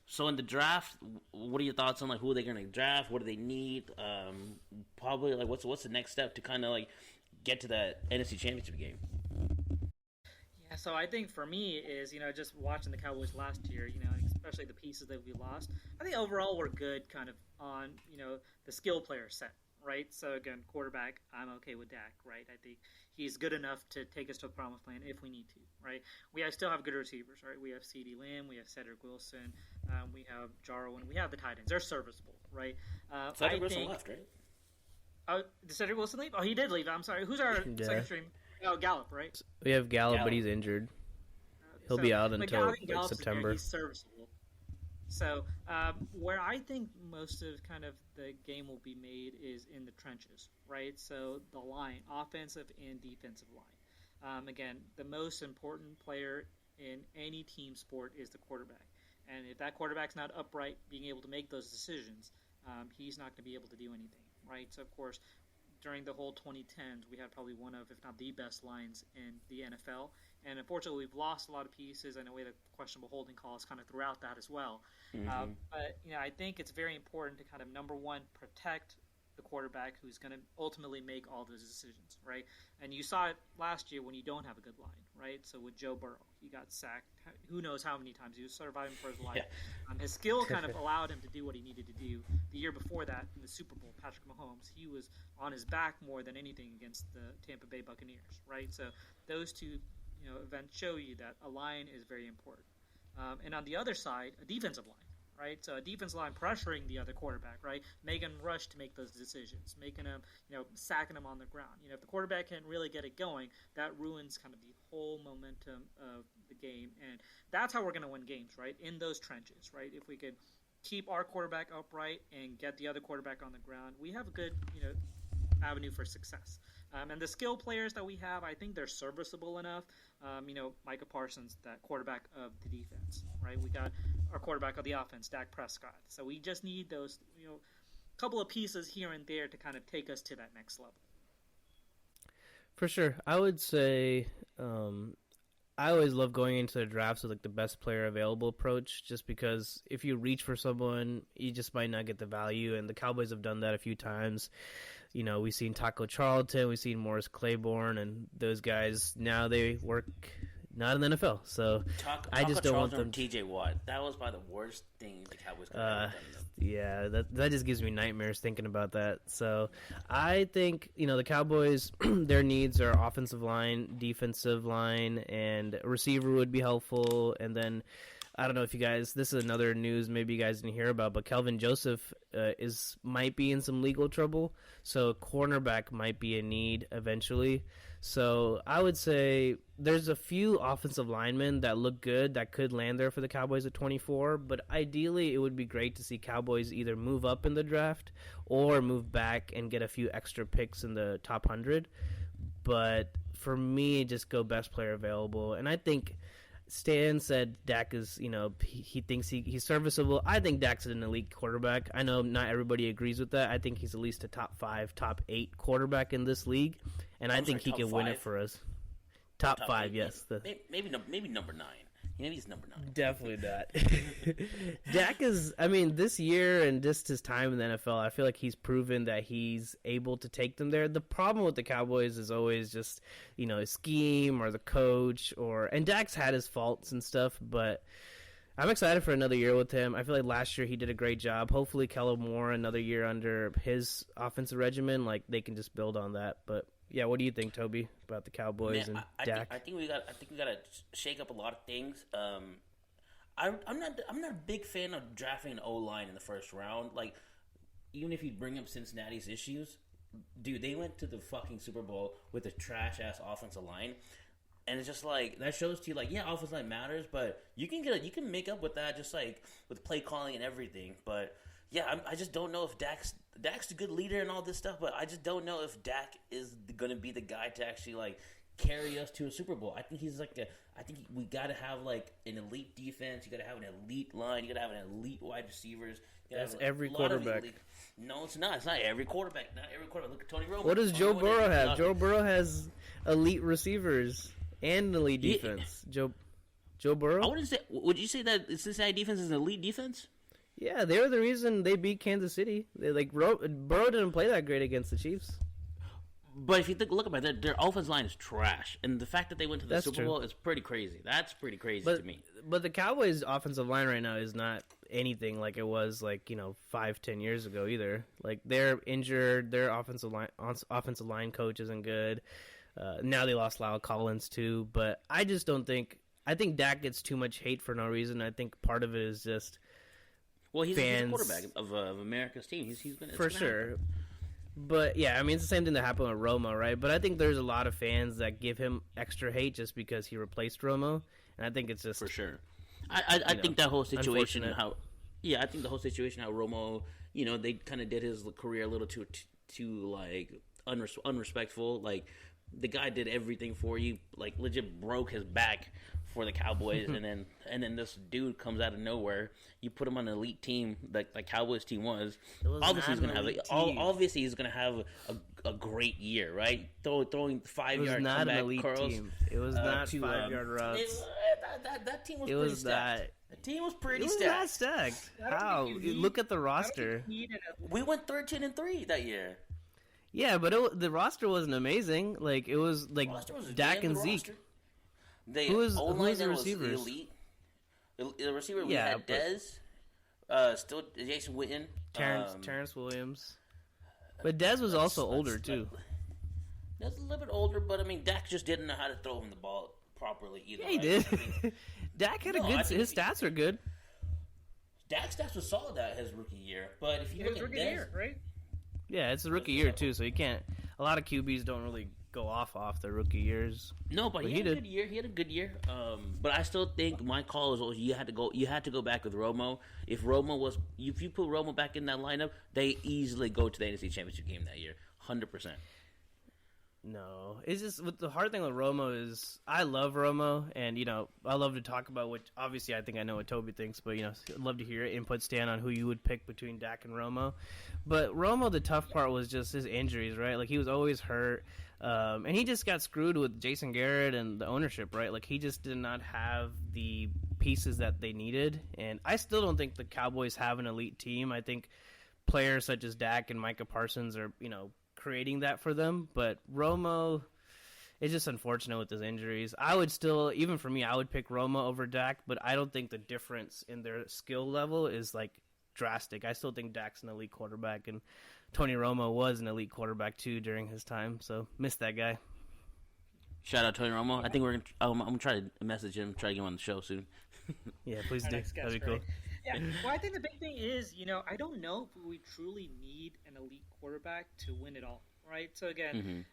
So in the draft, what are your thoughts on like who are they going to draft? What do they need? Probably like what's the next step to kind of like get to that NFC Championship game? Yeah, so I think for me is, just watching the Cowboys last year, especially the pieces that we lost, I think overall we're good kind of on, the skill player set. Right, so again, quarterback, I'm okay with Dak. Right, I think he's good enough to take us to a promised land if we need to. Right, we still have good receivers. Right, we have CeeDee Lamb, we have Cedric Wilson, we have Jarwin, we have the tight ends. They're serviceable. Right, Cedric Wilson left, right? Oh, did Cedric Wilson leave? Oh, he did leave. I'm sorry. Who's our second string? Oh, Gallup, right? We have Gallup, but he's injured. He'll be out until September. He's serviceable. So where I think most of kind of the game will be made is in the trenches, right? So the line, offensive and defensive line. Again, the most important player in any team sport is the quarterback. And if that quarterback's not upright, being able to make those decisions, he's not going to be able to do anything, right? So, of course, during the whole 2010s, we had probably one of, if not the best lines in the NFL. And unfortunately, we've lost a lot of pieces. I know we had a questionable holding calls kind of throughout that as well. Mm-hmm. But I think it's very important to kind of, number one, protect the quarterback who's going to ultimately make all those decisions, right? And you saw it last year when you don't have a good line, right? So with Joe Burrow, he got sacked. Who knows how many times he was surviving for his life. Yeah. His skill kind of allowed him to do what he needed to do. The year before that, in the Super Bowl, Patrick Mahomes, he was on his back more than anything against the Tampa Bay Buccaneers, right? So those two, events show you that a line is very important. And on the other side, a defensive line. Right, so a defense line pressuring the other quarterback, right, making him rush to make those decisions, making him, sacking him on the ground. If the quarterback can't really get it going, that ruins kind of the whole momentum of the game, and that's how we're going to win games, right, in those trenches, right. If we could keep our quarterback upright and get the other quarterback on the ground, we have a good, avenue for success. And the skill players that we have, I think they're serviceable enough. Micah Parsons, that quarterback of the defense, right? We got our quarterback of the offense, Dak Prescott. So we just need those, couple of pieces here and there to kind of take us to that next level. For sure. I would say I always love going into the drafts with like the best player available approach, just because if you reach for someone, you just might not get the value, and the Cowboys have done that a few times. We've seen Taco Charlton, we've seen Morris Claiborne, and those guys, now they work not in the NFL. So I just don't want them. TJ Watt, that was probably the worst thing the Cowboys could have done. Yeah, that just gives me nightmares thinking about that. So I think, the Cowboys, their needs are offensive line, defensive line, and a receiver would be helpful. And then, I don't know if you guys, this is another news maybe you guys didn't hear about, but Kelvin Joseph might be in some legal trouble. So cornerback might be a need eventually. So I would say there's a few offensive linemen that look good that could land there for the Cowboys at 24, but ideally it would be great to see Cowboys either move up in the draft or move back and get a few extra picks in the top 100. But for me, just go best player available. And I think Stan said Dak is, he thinks he's serviceable. I think Dak's an elite quarterback. I know not everybody agrees with that. I think he's at least a top 5, top 8 quarterback in this league, and I think he can win it for us. Top 5, yes. Maybe number 9. Maybe he's number 9. Definitely not. Dak is, this year and just his time in the NFL, I feel like he's proven that he's able to take them there. The problem with the Cowboys is always just, his scheme or the coach, and Dak's had his faults and stuff, but I'm excited for another year with him. I feel like last year he did a great job. Hopefully Kellen Moore, another year under his offensive regimen, they can just build on that. But yeah, what do you think, Toby, about the Cowboys and Dak? I think we got to shake up a lot of things. I'm not a big fan of drafting an O-line in the first round. Like, even if you bring up Cincinnati's issues, dude, they went to the fucking Super Bowl with a trash ass offensive line, and it's just like that shows to you, like, yeah, offensive line matters, but you can make up with that just like with play calling and everything. But yeah, I just don't know if Dak's a good leader and all this stuff, but I just don't know if Dak is going to be the guy to actually carry us to a Super Bowl. I think I think we got to have an elite defense. You got to have an elite line. You got to have an elite wide receivers. That's every quarterback. No, it's not. It's not every quarterback. Not every quarterback. Look at Tony Romo. What does Joe Burrow have? Joe Burrow has elite receivers and an elite defense. Joe Burrow. I wouldn't say. Would you say that Cincinnati defense is an elite defense? Yeah, they were the reason they beat Kansas City. Burrow didn't play that great against the Chiefs. But if you look about it, their offense line is trash, and the fact that they went to the Super Bowl is pretty crazy. That's pretty crazy to me. But the Cowboys' offensive line right now is not anything like it was 5-10 years ago either. They're injured. Their offensive line coach isn't good. Now they lost Lyle Collins too. But I just don't think. I think Dak gets too much hate for no reason. I think part of it is just. Well, he's a quarterback of America's team. He's been for sure. But yeah, it's the same thing that happened with Romo, right? But I think there's a lot of fans that give him extra hate just because he replaced Romo, and I think it's just for sure. I think that whole situation how Romo, they kind of did his career a little too unrespectful. The guy did everything for you, legit broke his back for the Cowboys, and then this dude comes out of nowhere. You put him on an elite team, like the Cowboys team was. Obviously, he's gonna have a great year, right? Throwing 5-yard comeback curls. Team. It was not 5-yard routes. That team was pretty stacked. The team was pretty It was stacked. not stacked. I don't How? think you Look at the I don't roster. think you need We went 13-3 that year. Yeah, but the roster wasn't amazing. Like it was like Roster was a Dak damn and good Zeke. roster. Who was O-line the was receivers? elite. The receiver we Yeah, had but- Dez, still Jason Witten, Terrence Williams. But Dez was also older too. Dez a little bit older, but I mean Dak just didn't know how to throw him the ball properly either. Yeah, he right? did. I mean, Dak had No, a I good. think His stats are good. Dak's stats was solid that his rookie year, but if you It look was at rookie Dez, year, right? Yeah, it's a rookie year too, so you can't. A lot of QBs don't really go off their rookie years. no, but he had a good year. He had a good year. But I still think my call is you had to go back with Romo. If you put Romo back in that lineup, they easily go to the NFC Championship game that year, 100%. No, it's just the hard thing with Romo is I love Romo, and I love to talk about what. Obviously, I think I know what Toby thinks, but I'd love to hear your input, Stan, on who you would pick between Dak and Romo. But Romo, the tough part was just his injuries, right? Like he was always hurt, and he just got screwed with Jason Garrett and the ownership, right? Like he just did not have the pieces that they needed, and I still don't think the Cowboys have an elite team. I think players such as Dak and Micah Parsons are, creating that for them, but Romo is just unfortunate with his injuries. I would still, even for me, I would pick Romo over Dak, but I don't think the difference in their skill level is like drastic. I still think Dak's an elite quarterback, and Tony Romo was an elite quarterback too during his time, so missed that guy. Shout out Tony Romo. I think I'm gonna try to message him, try to get him on the show soon. Yeah, please Our do. next guest, That'd be cool. right? Yeah. Well, I think the big thing is, I don't know if we truly need an elite quarterback to win it all, right? So again,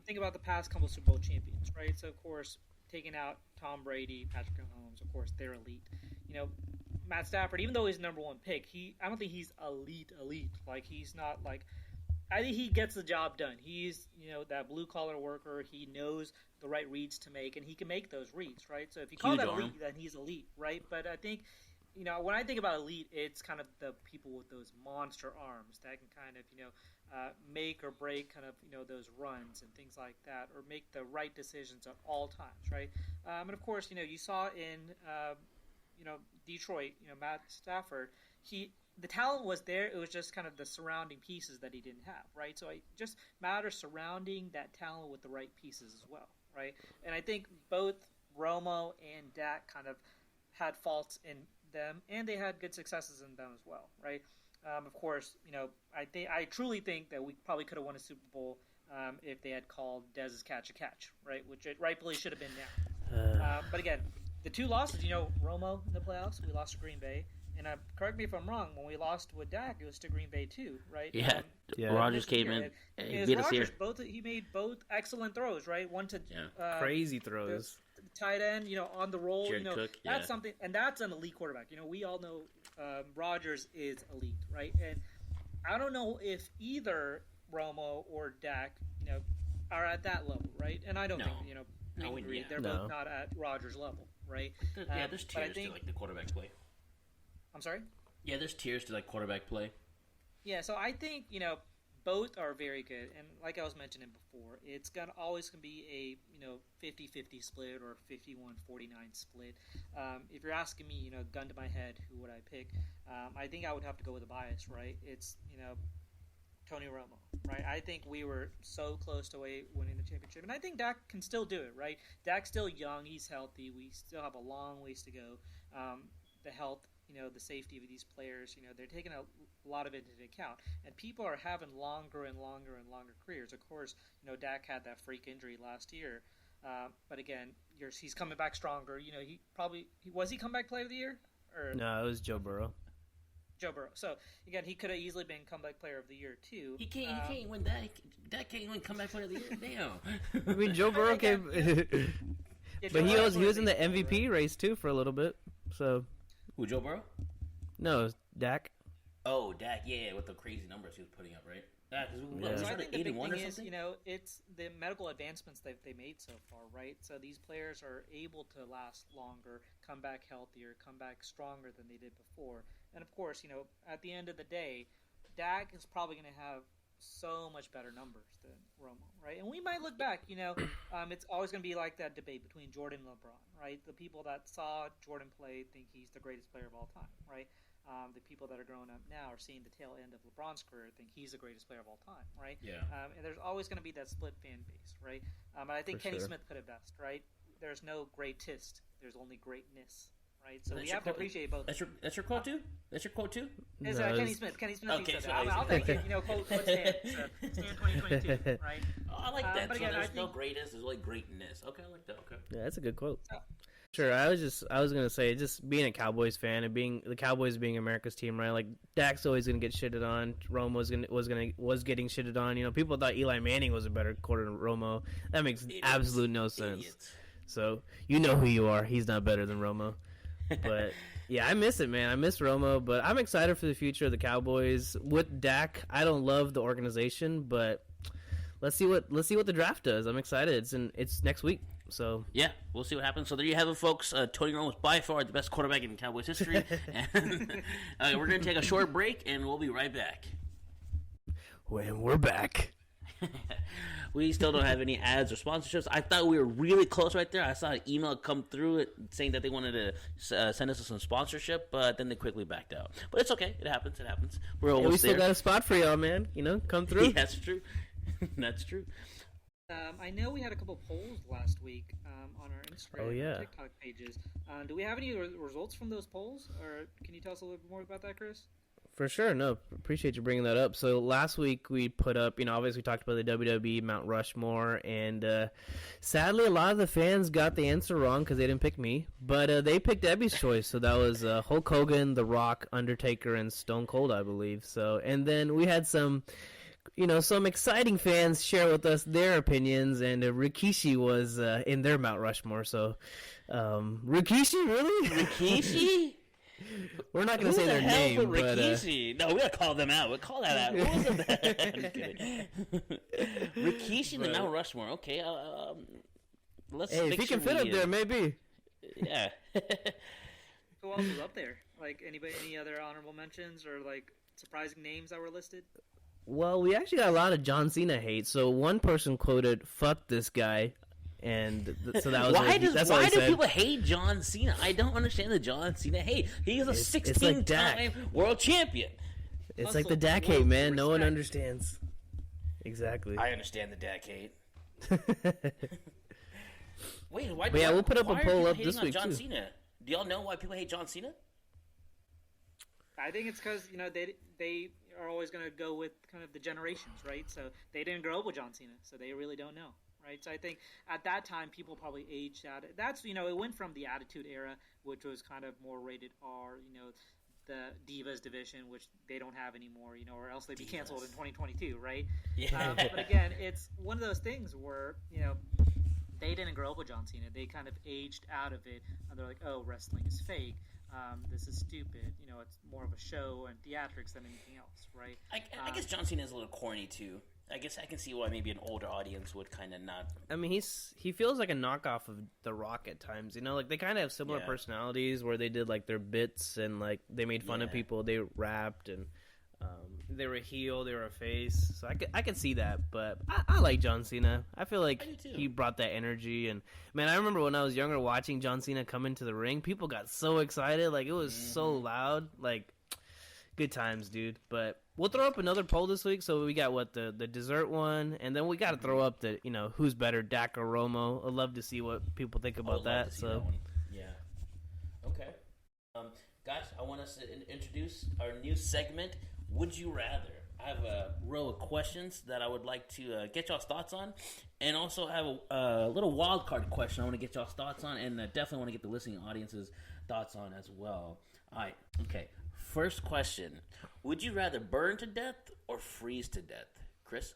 think about the past couple of Super Bowl champions, right? So of course, taking out Tom Brady, Patrick Mahomes, of course, they're elite. Matt Stafford, even though he's number one pick, I don't think he's elite. Like he's not like. I think he gets the job done. He's, that blue-collar worker. He knows the right reads to make, and he can make those reads, right? So if you call Huge that arm. elite, then he's elite, right? But I think, when I think about elite, it's kind of the people with those monster arms that can kind of, make or break kind of, those runs and things like that, or make the right decisions at all times, right? And of course, you saw in, Detroit, Matt Stafford, the talent was there. It was just kind of the surrounding pieces that he didn't have, right? So it just matters surrounding that talent with the right pieces as well, right? And I think both Romo and Dak kind of had faults in them, and they had good successes in them as well, right? Of course, I truly think that we probably could have won a Super Bowl if they had called Dez's catch a catch, right? Which it rightfully should have been now. But again, the two losses, Romo in the playoffs, we lost to Green Bay. And correct me if I'm wrong, when we lost with Dak, it was to Green Bay too, right? Yeah. Rodgers came in. It Beat was us here. Rodgers. He made both excellent throws, right? One to Crazy throws. the tight end, on the roll. Jared Cook, that's something, and that's an elite quarterback. We all know Rodgers is elite, right? And I don't know if either Romo or Dak, are at that level, right? And I don't think, we agree. They're both not at Rodgers' level, right? Yeah, there's tiers to like the quarterback play. I'm sorry? Yeah, there's tiers to like quarterback play. Yeah, so I think, both are very good. And like I was mentioning before, it's always going to be a 50-50 split or 51-49 split. If you're asking me, gun to my head, who would I pick? I think I would have to go with a bias, right? It's, Tony Romo, right? I think we were so close to winning the championship. And I think Dak can still do it, right? Dak's still young. He's healthy. We still have a long ways to go. The health, the safety of these players, they're taking a lot of it into account. And people are having longer and longer and longer careers. Of course, Dak had that freak injury last year. But again, he's coming back stronger. Was he comeback player of the year? Or No, it was Joe Burrow. Joe Burrow. So again, he could have easily been comeback player of the year too. He can't win that. That can't win comeback player of the year. Damn. I mean, Joe Burrow came, but he was in the MVP race too for a little bit. So Who, Joe Burrow? no, it was Dak. Oh, Dak, yeah, with the crazy numbers he was putting up, right? So I think the big 81 or thing is, something? it's the medical advancements that they made so far, right? So these players are able to last longer, come back healthier, come back stronger than they did before. And of course, at the end of the day, Dak is probably going to have so much better numbers than Romo, right? And we might look back, it's always going to be like that debate between Jordan and LeBron, right? The people that saw Jordan play think he's the greatest player of all time, right? The people that are growing up now are seeing the tail end of LeBron's career think he's the greatest player of all time, right? Yeah. And there's always going to be that split fan base, right? And I think Kenny Smith put it best, right? There's no greatest, there's only greatness. Right, so we have to appreciate both. That's your quote too. That's your quote too. It's Kenny Smith. Kenny Smith. Okay, so I'll take it. Quote Stan. Stan 2022. Right. Oh, I like that. But So again, there's no greatest. There's only greatness. Okay, I like that. Okay. Yeah, that's a good quote. Sure, I was gonna say, just being a Cowboys fan and being the Cowboys being America's team, right? Like Dak's always gonna get shitted on. Romo was getting shitted on. People thought Eli Manning was a better quarter than Romo. That makes absolute no sense. Idiots. So you know who you are. He's not better than Romo. But yeah, I miss it, man. I miss Romo, but I'm excited for the future of the Cowboys with Dak. I don't love the organization, but let's see what the draft does. I'm excited. It's next week, so yeah, we'll see what happens. So there you have it, folks. Tony Romo is by far the best quarterback in Cowboys history. And we're gonna take a short break, and we'll be right back. When we're back. We still don't have any ads or sponsorships. I thought we were really close right there. I saw an email come through saying that they wanted to send us some sponsorship, but then they quickly backed out. But it's okay. It happens. We're almost we there. still got a spot for y'all, man. Come through. Yeah, that's true. That's true. I know we had a couple polls last week on our Instagram and TikTok pages. Do we have any results from those polls, or can you tell us a little bit more about that, Chris? For sure. No, appreciate you bringing that up. So last week we put up, obviously we talked about the WWE Mount Rushmore, and sadly a lot of the fans got the answer wrong because they didn't pick me, but they picked Ebby's choice. So that was Hulk Hogan, The Rock, Undertaker, and Stone Cold, I believe. So, and then we had some exciting fans share with us their opinions, and Rikishi was in their Mount Rushmore. So, Rikishi, really? Rikishi? We're not going to say their name, but Rikishi. No, we gotta call them out. We'll call that out. Who was that? I'm just kidding. Rikishi and the Mount Rushmore. Okay, let's. Hey, if he can fit up there, maybe. Yeah. Who else was up there? Like any other honorable mentions or like surprising names that were listed? Well, we actually got a lot of John Cena hate. So one person quoted "fuck this guy." And so that was why do people hate John Cena? I don't understand the John Cena hate. He is a 16-time world champion. It's like the Dak hate, man. No one understands. Exactly. I understand the Dak hate. Wait, why? But yeah, we'll put up a poll up this week John too. Cena? Do y'all know why people hate John Cena? I think it's because they are always going to go with kind of the generations, right? So they didn't grow up with John Cena, so they really don't know. Right, so I think at that time people probably aged out. That's it went from the Attitude Era, which was kind of more rated R, the Divas division, which they don't have anymore, or else they'd be canceled in 2022, right? Yeah. But again, it's one of those things where they didn't grow up with John Cena. They kind of aged out of it, and they're like, oh, wrestling is fake. This is stupid. It's more of a show and theatrics than anything else, right? I guess John Cena is a little corny too. I guess I can see why maybe an older audience would kind of not. I mean, he feels like a knockoff of The Rock at times. Like they kind of have similar personalities where they did like their bits and like they made fun of people. They rapped and they were a heel, they were a face. So I could see that, but I like John Cena. I feel like he brought that energy. And man, I remember when I was younger watching John Cena come into the ring, people got so excited. Like it was so loud. Like good times, dude. But we'll throw up another poll this week. So we got the dessert one, and then we got to throw up the who's better, Dak or Romo. I'd love to see what people think about that. So that one. Yeah. Okay. Guys, I want us to introduce our new segment, Would You Rather. I have a row of questions that I would like to get y'all's thoughts on, and also have a little wild card question I want to get y'all's thoughts on, and definitely want to get the listening audience's thoughts on as well. All right. Okay. First question. Would you rather burn to death or freeze to death? Chris?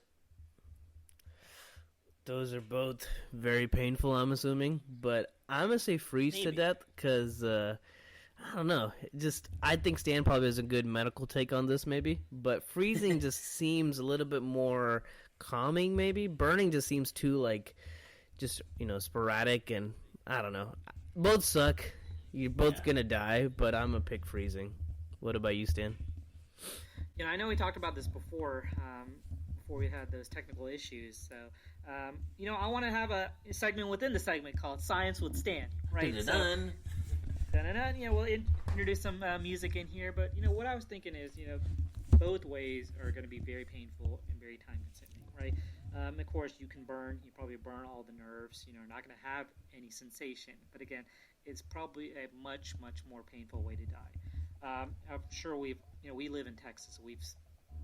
Those are both very painful, I'm assuming. But I'm going to say freeze to death because, I don't know. I think Stan probably has a good medical take on this maybe. But freezing just seems a little bit more calming maybe. Burning just seems too, sporadic and, I don't know. Both suck. You're both going to die, but I'm going to pick freezing. What about you, Stan? I know we talked about this before. before we had those technical issues. So, I want to have a segment within the segment called Science Would Stand, right? Dun-dun-dun. We'll introduce some music in here, but, what I was thinking is, both ways are going to be very painful and very time-consuming, right? Of course, you probably burn all the nerves, not going to have any sensation. But again, it's probably a much, much more painful way to die. I'm sure we live in Texas. We've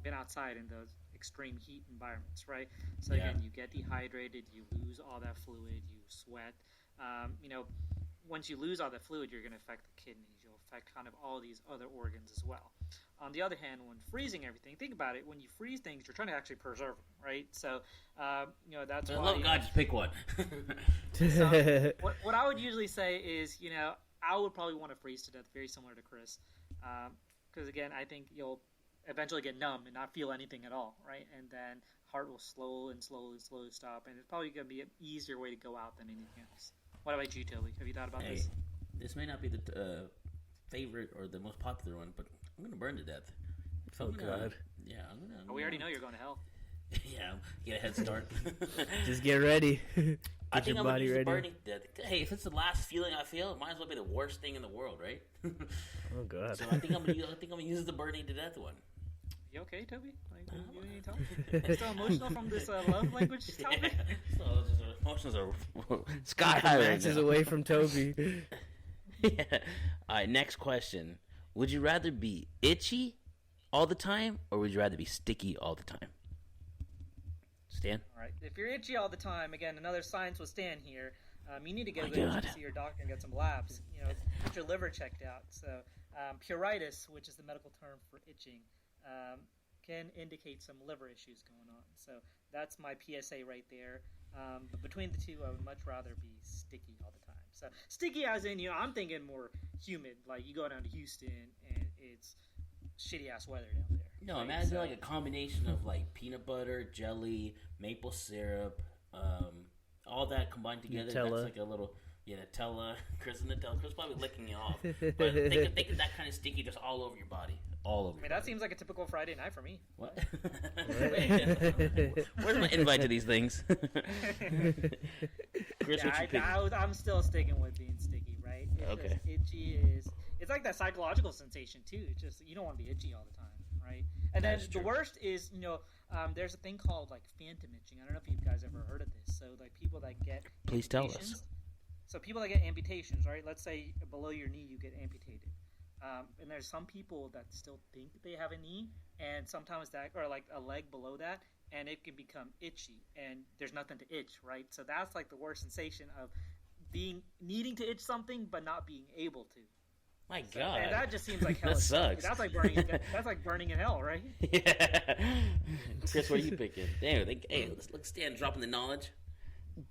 been outside in those extreme heat environments, right? So again, you get dehydrated, you lose all that fluid, you sweat. Once you lose all that fluid, you're going to affect the kidneys. You'll affect kind of all these other organs as well. On the other hand, when freezing everything, think about it. When you freeze things, you're trying to actually preserve them, right? So, that's why. Oh, God, just pick one. So, what I would usually say is, I would probably want to freeze to death, very similar to Chris. Because, again, I think you'll eventually get numb and not feel anything at all, right? And then heart will slowly stop. And it's probably going to be an easier way to go out than anything else. What about you, Toby? Have you thought about this? This may not be the favorite or the most popular one, but I'm going to burn to death. So God. Yeah, I'm going to... we already know you're going to hell. Yeah, get a head start. Just get ready. I think I'm going to use the burning to death. Hey, if it's the last feeling I feel, it might as well be the worst thing in the world, right? Oh, God. So I think I'm going to use the burning to death one. You okay, Toby? You need to talk? Still emotional from this love language topic? So emotions are sky high right Max is away from Toby. Yeah. All right, next question. Would you rather be itchy all the time, or would you rather be sticky all the time? Stan? All right. If you're itchy all the time, again, another Science Would Stand here. You need to go to see your doctor and get some labs. Get your liver checked out. So, pruritus, which is the medical term for itching, can indicate some liver issues going on. So that's my PSA right there. But between the two, I would much rather be sticky all the time. So sticky as in, I'm thinking more humid. Like you go down to Houston and it's shitty ass weather down there. No, right? imagine like a combination of like peanut butter, jelly, maple syrup, all that combined together. Nutella. That's like a little... Yeah, Nutella. Chris probably licking it off. But think of that kind of sticky just all over your body. All over. That seems like a typical Friday night for me. What? Where's my invite to these things? Chris, I'm still sticking with being sticky, right? It's okay. Just itchy it's like that psychological sensation too. It's just you don't want to be itchy all the time, right? And then the worst is there's a thing called like phantom itching. I don't know if you guys ever heard of this. So like people that get please tell us. So people that get amputations, right? Let's say below your knee you get amputated. And there's some people that still think they have a knee, and sometimes that, or like a leg below that, and it can become itchy, and there's nothing to itch, right? So that's like the worst sensation of needing to itch something but not being able to. My God, and that just seems like hell. That sucks. That's like burning. That's like burning in hell, right? Yeah. Chris, what are you picking? Damn, hey, let's Stan dropping the knowledge.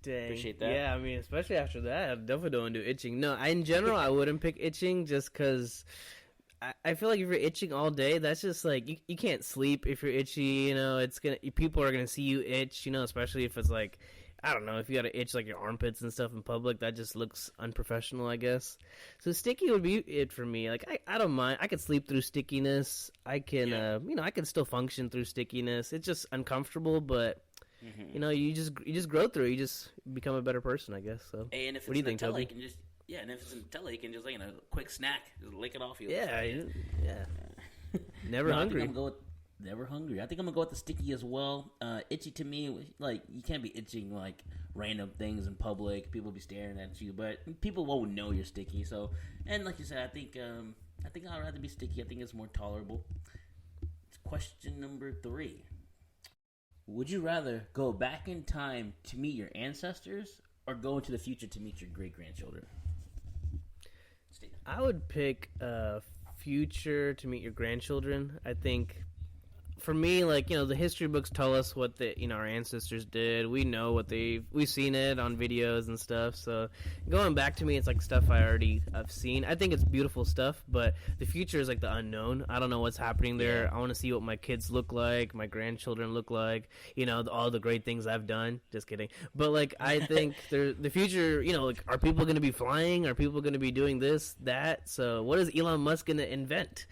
Dang. Appreciate that. Yeah, I mean, especially after that, I definitely don't want to do itching. No, in general, I wouldn't pick itching just because I feel like if you're itching all day, that's just like you can't sleep if you're itchy. People are gonna see you itch. Especially if it's like, I don't know, if you got to itch like your armpits and stuff in public, that just looks unprofessional, I guess. So sticky would be it for me. Like I don't mind. I could sleep through stickiness. I can, I can still function through stickiness. It's just uncomfortable, but. Mm-hmm. You just grow through it. You just become a better person, I guess. So, and if what do you think, Toby? And if it's Nutella, you can just a quick snack, just lick it off you. Yeah. Never hungry. Never hungry. I think I'm gonna go with the sticky as well. Itchy to me, like you can't be itching like random things in public. People be staring at you, but people won't know you're sticky. So, and like you said, I think I'd rather be sticky. I think it's more tolerable. It's question number 3. Would you rather go back in time to meet your ancestors or go into the future to meet your great-grandchildren? I would pick future to meet your grandchildren. I think for me, the history books tell us what our ancestors did. We know what we've seen it on videos and stuff. So going back to me, it's like stuff I've seen. I think it's beautiful stuff, but the future is like the unknown. I don't know what's happening there. Yeah. I want to see what my kids look like, my grandchildren look like, all the great things I've done. Just kidding. But I think the future, are people going to be flying? Are people going to be doing this, that? So what is Elon Musk going to invent?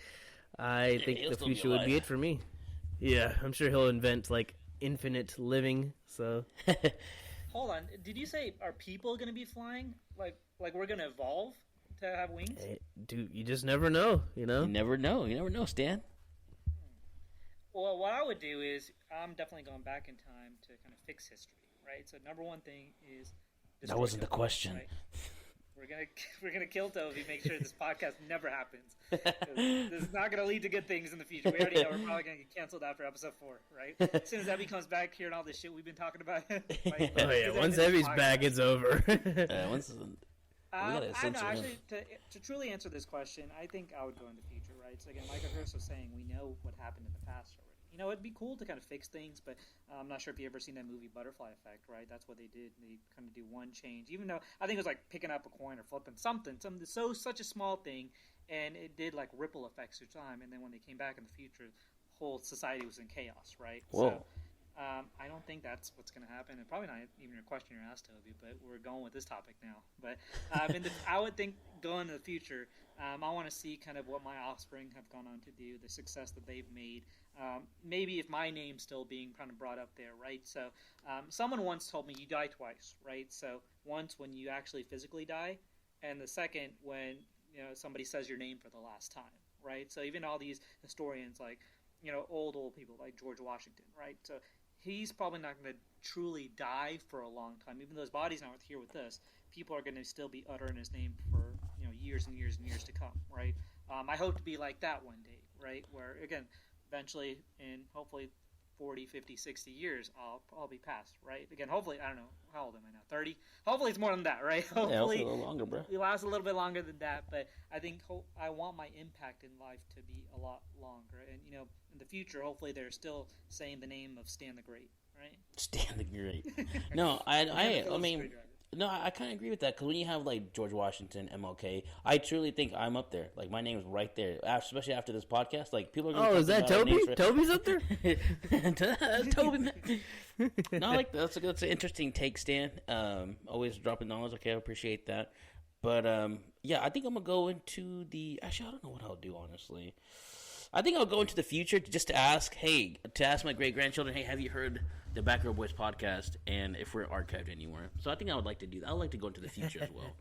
I think the future would be it for me. Yeah, I'm sure he'll invent infinite living. So Hold on, did you say are people going to be flying? Like we're going to evolve to have wings? hey, dude, you just never know, you know. You never know, Stan. Well, what I would do is I'm definitely going back in time to kind of fix history, right? So number one thing is That wasn't the question. Right? We're gonna kill Toby. Make sure this podcast never happens. This is not gonna lead to good things in the future. We already know we're probably gonna get canceled after episode 4, right? As soon as Evie comes back, hearing all this shit we've been talking about. Once Evie's back, it's over. I know, actually, to truly answer this question, I think I would go in the future, right? So again, like Hurst was saying, we know what happened in the past already. You know, it'd be cool to kind of fix things, but I'm not sure if you've ever seen that movie Butterfly Effect, right? That's what they did. They kind of do one change, even though I think it was like picking up a coin or flipping something such a small thing, and it did like ripple effects through time. And then when they came back in the future, whole society was in chaos, right? Whoa. So I don't think that's what's going to happen, and probably not even a question you're asked, Toby. But we're going with this topic now. But I would think going into the future, I want to see kind of what my offspring have gone on to do, the success that they've made. Maybe if my name's still being kind of brought up there, right? So someone once told me you die twice, right? So once when you actually physically die, and the second when somebody says your name for the last time, right? So even all these historians, like old people like George Washington, right? So he's probably not going to truly die for a long time, even though his body's not here with us. People are going to still be uttering his name for years and years and years to come, right? I hope to be like that one day, right? Where again, eventually, in hopefully 40, 50, 60 years, I'll be past, right? Again, hopefully, I don't know, how old am I now? 30? Hopefully it's more than that, right? Hopefully a little longer, bro. It lasts a little bit longer than that, but I think I want my impact in life to be a lot longer. And, in the future, hopefully they're still saying the name of Stan the Great, right? Stan the Great. No, I mean... No, I kind of agree with that, because when you have, like, George Washington, MLK, I truly think I'm up there. Like, my name is right there, especially after this podcast. Like, people are going to is that Toby? Toby's up there? Toby, man. No, like, that's an interesting take, Stan. Always dropping knowledge. Okay, I appreciate that. But, yeah, I think I'm going to go into the... Actually, I don't know what I'll do, honestly. I think I'll go into the future just to ask my great-grandchildren, hey, have you heard the Backrow Boys podcast, and if we're archived anywhere. So I think I would like to do that. I would like to go into the future as well.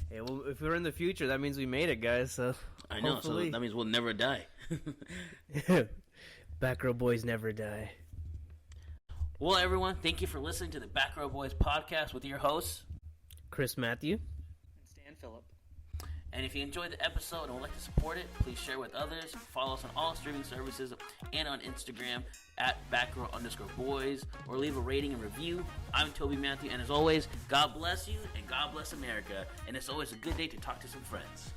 Hey, well, if we're in the future, that means we made it, guys. So I know, hopefully. So that means we'll never die. Backrow Boys never die. Well, everyone, thank you for listening to the Backrow Boys podcast with your hosts, Chris Matthew and Stan Phillip. And if you enjoyed the episode and would like to support it, please share with others. Follow us on all streaming services and on Instagram at Backrow_boys, or leave a rating and review. I'm Toby Matthew, and as always, God bless you and God bless America. And it's always a good day to talk to some friends.